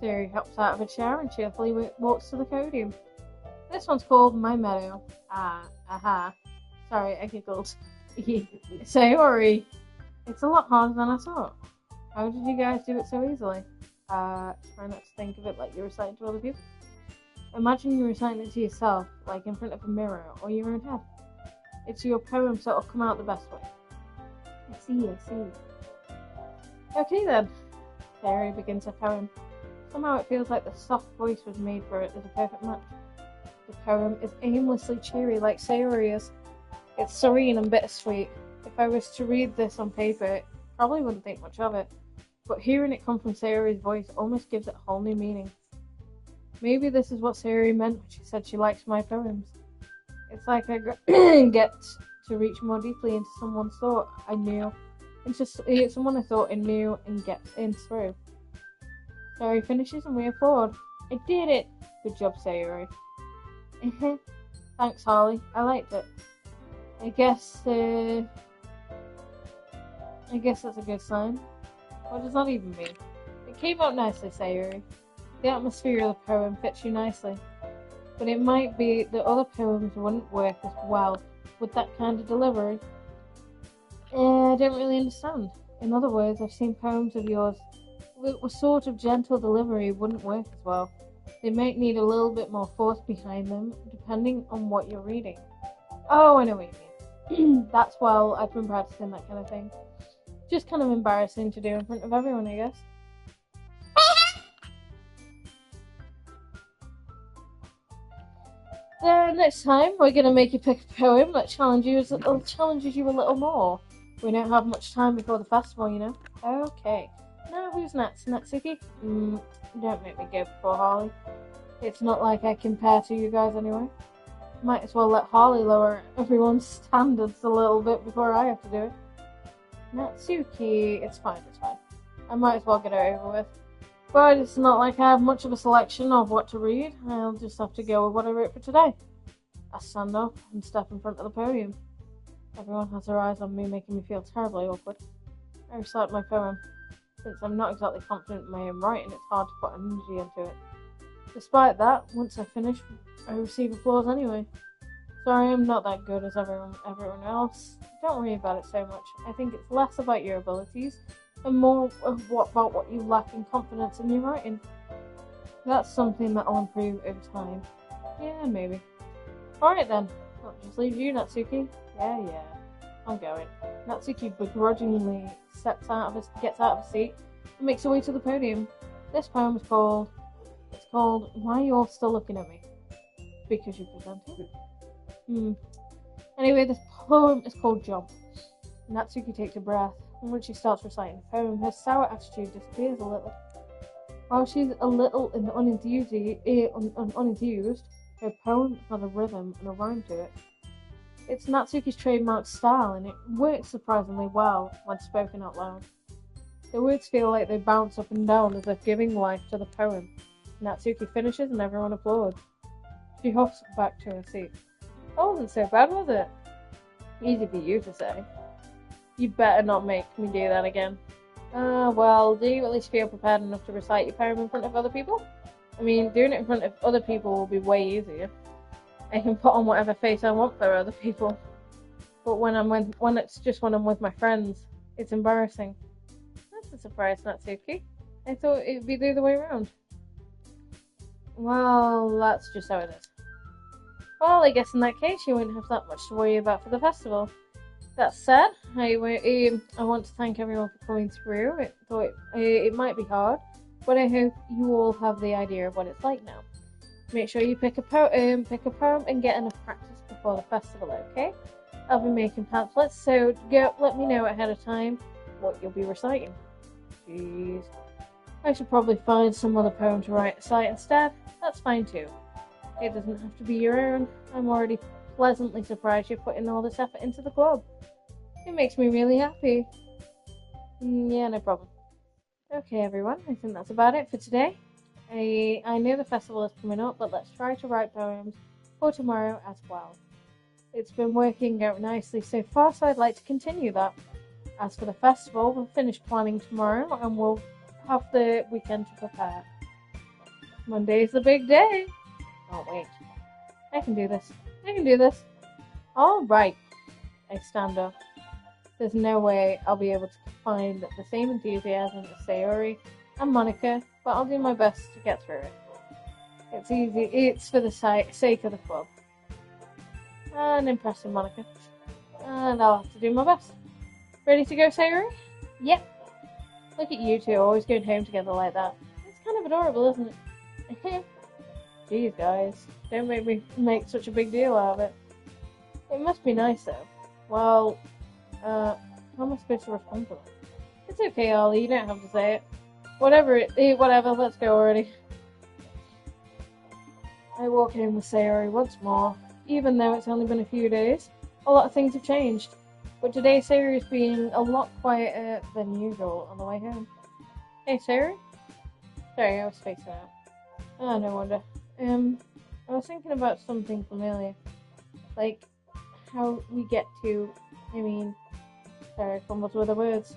S1: Sayori hops out of her chair and cheerfully walks to the podium. This one's called My Meadow. Sorry, I giggled. Sayori, it's a lot harder than I thought. How did you guys do it so easily? Try not to think of it like you're reciting to other people. Imagine you're reciting it to yourself, like in front of a mirror or your own head. It's your poem, so it'll come out the best way. I see. Okay then. Sayori begins her poem. Somehow it feels like the soft voice was made for it as a perfect match. The poem is aimlessly cheery like Sayori is. It's serene and bittersweet. If I was to read this on paper, probably wouldn't think much of it. But hearing it come from Sayori's voice almost gives it a whole new meaning. Maybe this is what Sayori meant when she said she likes my poems. It's like I get to reach more deeply into someone's thought I knew. It's someone I thought I knew and get in through. Sayori finishes and we applaud. I did it! Good job, Sayori. Thanks, Harley. I liked it. I guess that's a good sign. What does that even mean? It came out nicely, Sayuri. The atmosphere of the poem fits you nicely. But it might be that other poems wouldn't work as well with that kind of delivery. I don't really understand. In other words, I've seen poems of yours with a sort of gentle delivery wouldn't work as well. They might need a little bit more force behind them, depending on what you're reading. Oh, I know what you mean. That's why I've been practicing that kind of thing. Just kind of embarrassing to do in front of everyone, I guess. Then next time we're gonna make you pick a poem that challenges you a little more. We don't have much time before the festival, you know. Okay. Now who's next? Natsuki? Don't make me go before Harley. It's not like I compare to you guys anyway. Might as well let Harley lower everyone's standards a little bit before I have to do it. Natsuki, it's fine. I might as well get it over with. But it's not like I have much of a selection of what to read. I'll just have to go with what I wrote for today. I stand up and step in front of the podium. Everyone has their eyes on me, making me feel terribly awkward. I recite my poem. Since I'm not exactly confident in my own writing, it's hard to put energy into it. Despite that, once I finish, I receive applause anyway. Sorry, I'm not that good as everyone else. Don't worry about it so much. I think it's less about your abilities and more about what you lack in confidence in your writing. That's something that'll improve over time. Yeah, maybe. Alright then. I'll just leave you, Natsuki. Yeah. I'm going. Natsuki begrudgingly gets out of his seat and makes her way to the podium. This poem is called Why Are You All Still Looking at Me? Because you presented. Anyway, this poem is called Jump. Natsuki takes a breath, and when she starts reciting the poem, her sour attitude disappears a little. While she's a little unenthused, her poem has a rhythm and a rhyme to it. It's Natsuki's trademark style, and it works surprisingly well when spoken out loud. The words feel like they bounce up and down as if giving life to the poem. Natsuki finishes and everyone applauds. She hops back to her seat. That wasn't so bad, was it? Easy for you to say. You better not make me do that again. Well, do you at least feel prepared enough to recite your poem in front of other people? I mean, doing it in front of other people will be way easier. I can put on whatever face I want for other people. But when I'm with my friends, it's embarrassing. That's a surprise, Natsuki. I thought it'd be the other way around. Well, that's just how it is. Well, I guess in that case you won't have that much to worry about for the festival. That said, I want to thank everyone for coming through. It might be hard, but I hope you all have the idea of what it's like now. Make sure you pick a poem and get enough practice before the festival, okay? I'll be making pamphlets, so let me know ahead of time what you'll be reciting. Jeez. I should probably find some other poem to recite instead. That's fine too. It doesn't have to be your own. I'm already pleasantly surprised you're putting all this effort into the club. It makes me really happy. Yeah, no problem. Okay, everyone, I think that's about it for today. I know the festival is coming up, but let's try to write poems for tomorrow as well. It's been working out nicely so far, so I'd like to continue that. As for the festival, we'll finish planning tomorrow and we'll have the weekend to prepare. Monday's the big day. Oh, wait. I can do this. All right. I stand up. There's no way I'll be able to find the same enthusiasm as Sayori and Monica, but I'll do my best to get through it. It's easy. It's for the sake of the club. And impressing Monica. And I'll have to do my best. Ready to go, Sayori? Yep. Look at you two, always going home together like that. It's kind of adorable, isn't it? Jeez, guys. Don't make me make such a big deal out of it. It must be nice, though. Well, how am I supposed to respond to that? It's okay, Ollie. You don't have to say it. Whatever, let's go already. I walk in with Sayori once more. Even though it's only been a few days, a lot of things have changed. But today, Sayori's being a lot quieter than usual on the way home. Hey, Sayori? Sorry, I was spacing out. Oh, no wonder. I was thinking about something familiar. like how we get to. I mean, sorry, I fumbled with the words.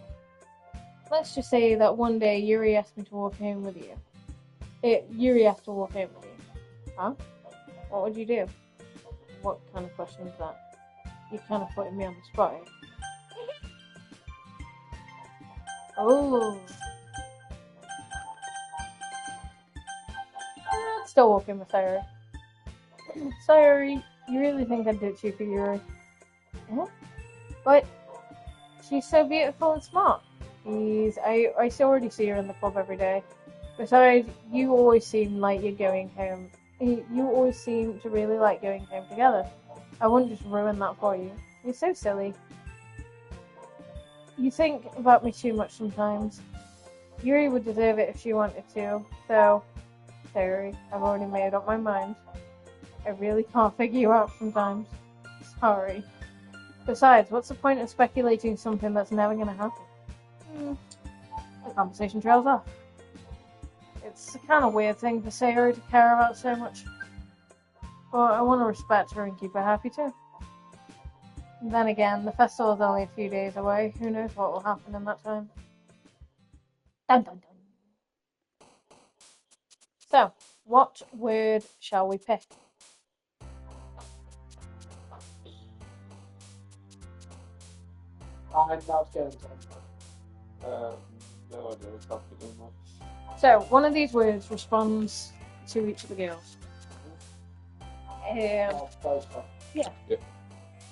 S1: Let's just say that one day Yuri asked me to walk home with you. Yuri asked to walk home with you. Huh? What would you do? What kind of question is that? You're kind of putting me on the spot here. Oh. I'd still walk in with Sayori. Sayori, you really think I'd ditch you for Yuri? Huh? But she's so beautiful and smart. I already see her in the club every day. Besides, you always seem like you're going home. You always seem to really like going home together. I wouldn't just ruin that for you. You're so silly. You think about me too much sometimes. Yuri would deserve it if she wanted to. So, sorry, I've already made up my mind. I really can't figure you out sometimes. Sorry. Besides, what's the point of speculating something that's never gonna happen? The conversation trails off. It's a kind of weird thing for Sayori to care about so much. But I want to respect her and keep her happy too. And then again, the festival's only a few days away. Who knows what will happen in that time? Dun dun dun. So, what word shall we pick?
S4: I'm not going to.
S2: No idea what's happening now.
S1: So, one of these words responds to each of the girls. Yeah.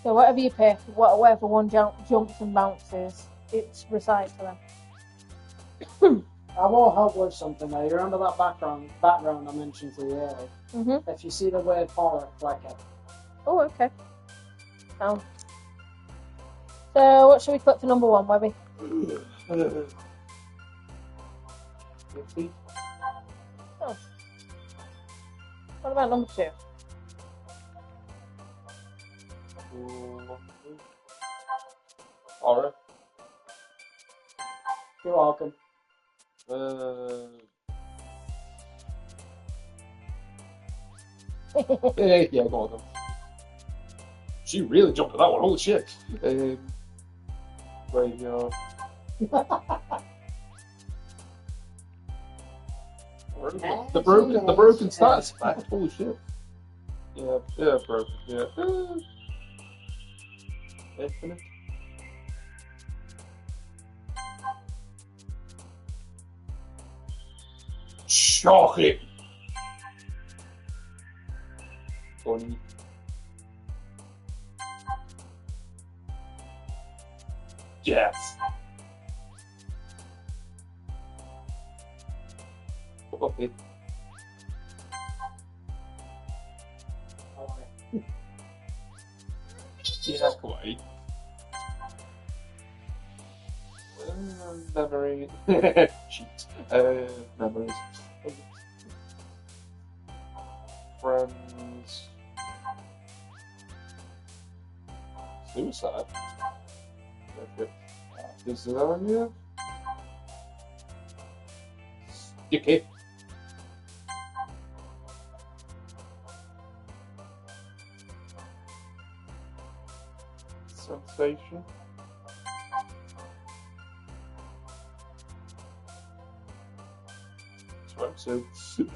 S1: So whatever you pick, whatever one jumps and bounces, it's recite to them.
S4: I will help with something though. You remember that background I mentioned to you earlier?
S1: Mm-hmm.
S4: If you see the word horror, click it.
S1: Oh, okay. So what should we click for number one, Webby? Oh. What about number two?
S2: Horror.
S4: You're welcome.
S2: Yeah, go on then. She really jumped at that one. Holy shit. Graveyard. The broken stats effect. Holy shit. Yeah, broken. Yeah. Infinite. Chocolate. Funny. Yes. Okay. Yeah, kawaii. Memory. Cheats. Memories. Friends. Suicide. Okay. Is that on you? Sticky. Sensation. Swimsuits.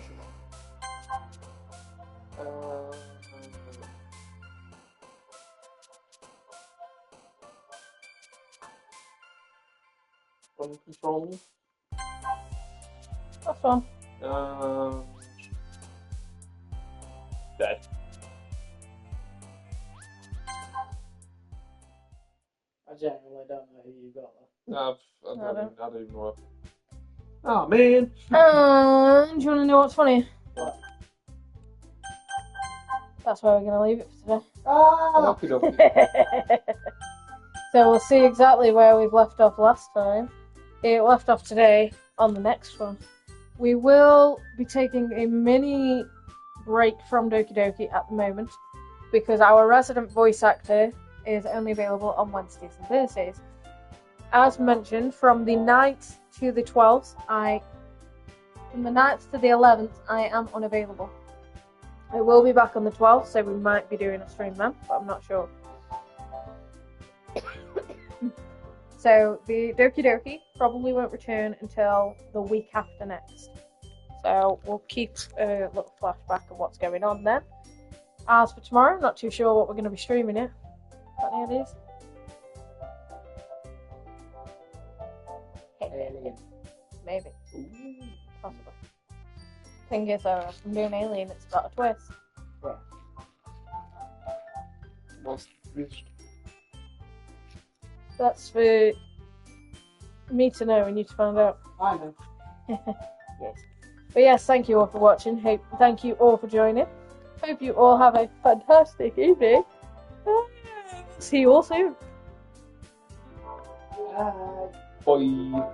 S2: Uncontrollable.
S1: That's one.
S2: Dead.
S4: I genuinely don't know who you got there.
S2: I don't even know what. Oh man.
S1: Do you want to know what's funny?
S4: What?
S1: That's where we're going to leave it for today.
S4: Ah!
S2: Okie dokie.
S1: So we'll see exactly where we've left off last time. It left off today on the next one. We will be taking a mini break from Doki Doki at the moment because our resident voice actor is only available on Wednesdays and Thursdays. As mentioned, from the 9th to the 12th, from the 9th to the 11th, I am unavailable. I will be back on the 12th, so we might be doing a stream then, but I'm not sure. So the Doki Doki probably won't return until the week after next. So we'll keep a little flashback of what's going on then. As for tomorrow, I'm not too sure what we're going to be streaming yet. Got any ideas?
S2: Alien.
S1: Maybe.
S2: Ooh.
S1: Possibly. Thing is, though, if I'm doing Alien, it's got a twist.
S2: Right. What's the twist?
S1: That's for me to know and you to find out.
S4: I know.
S1: Yes. But yes, thank you all for watching. Thank you all for joining. Hope you all have a fantastic evening. See you all soon.
S2: Bye.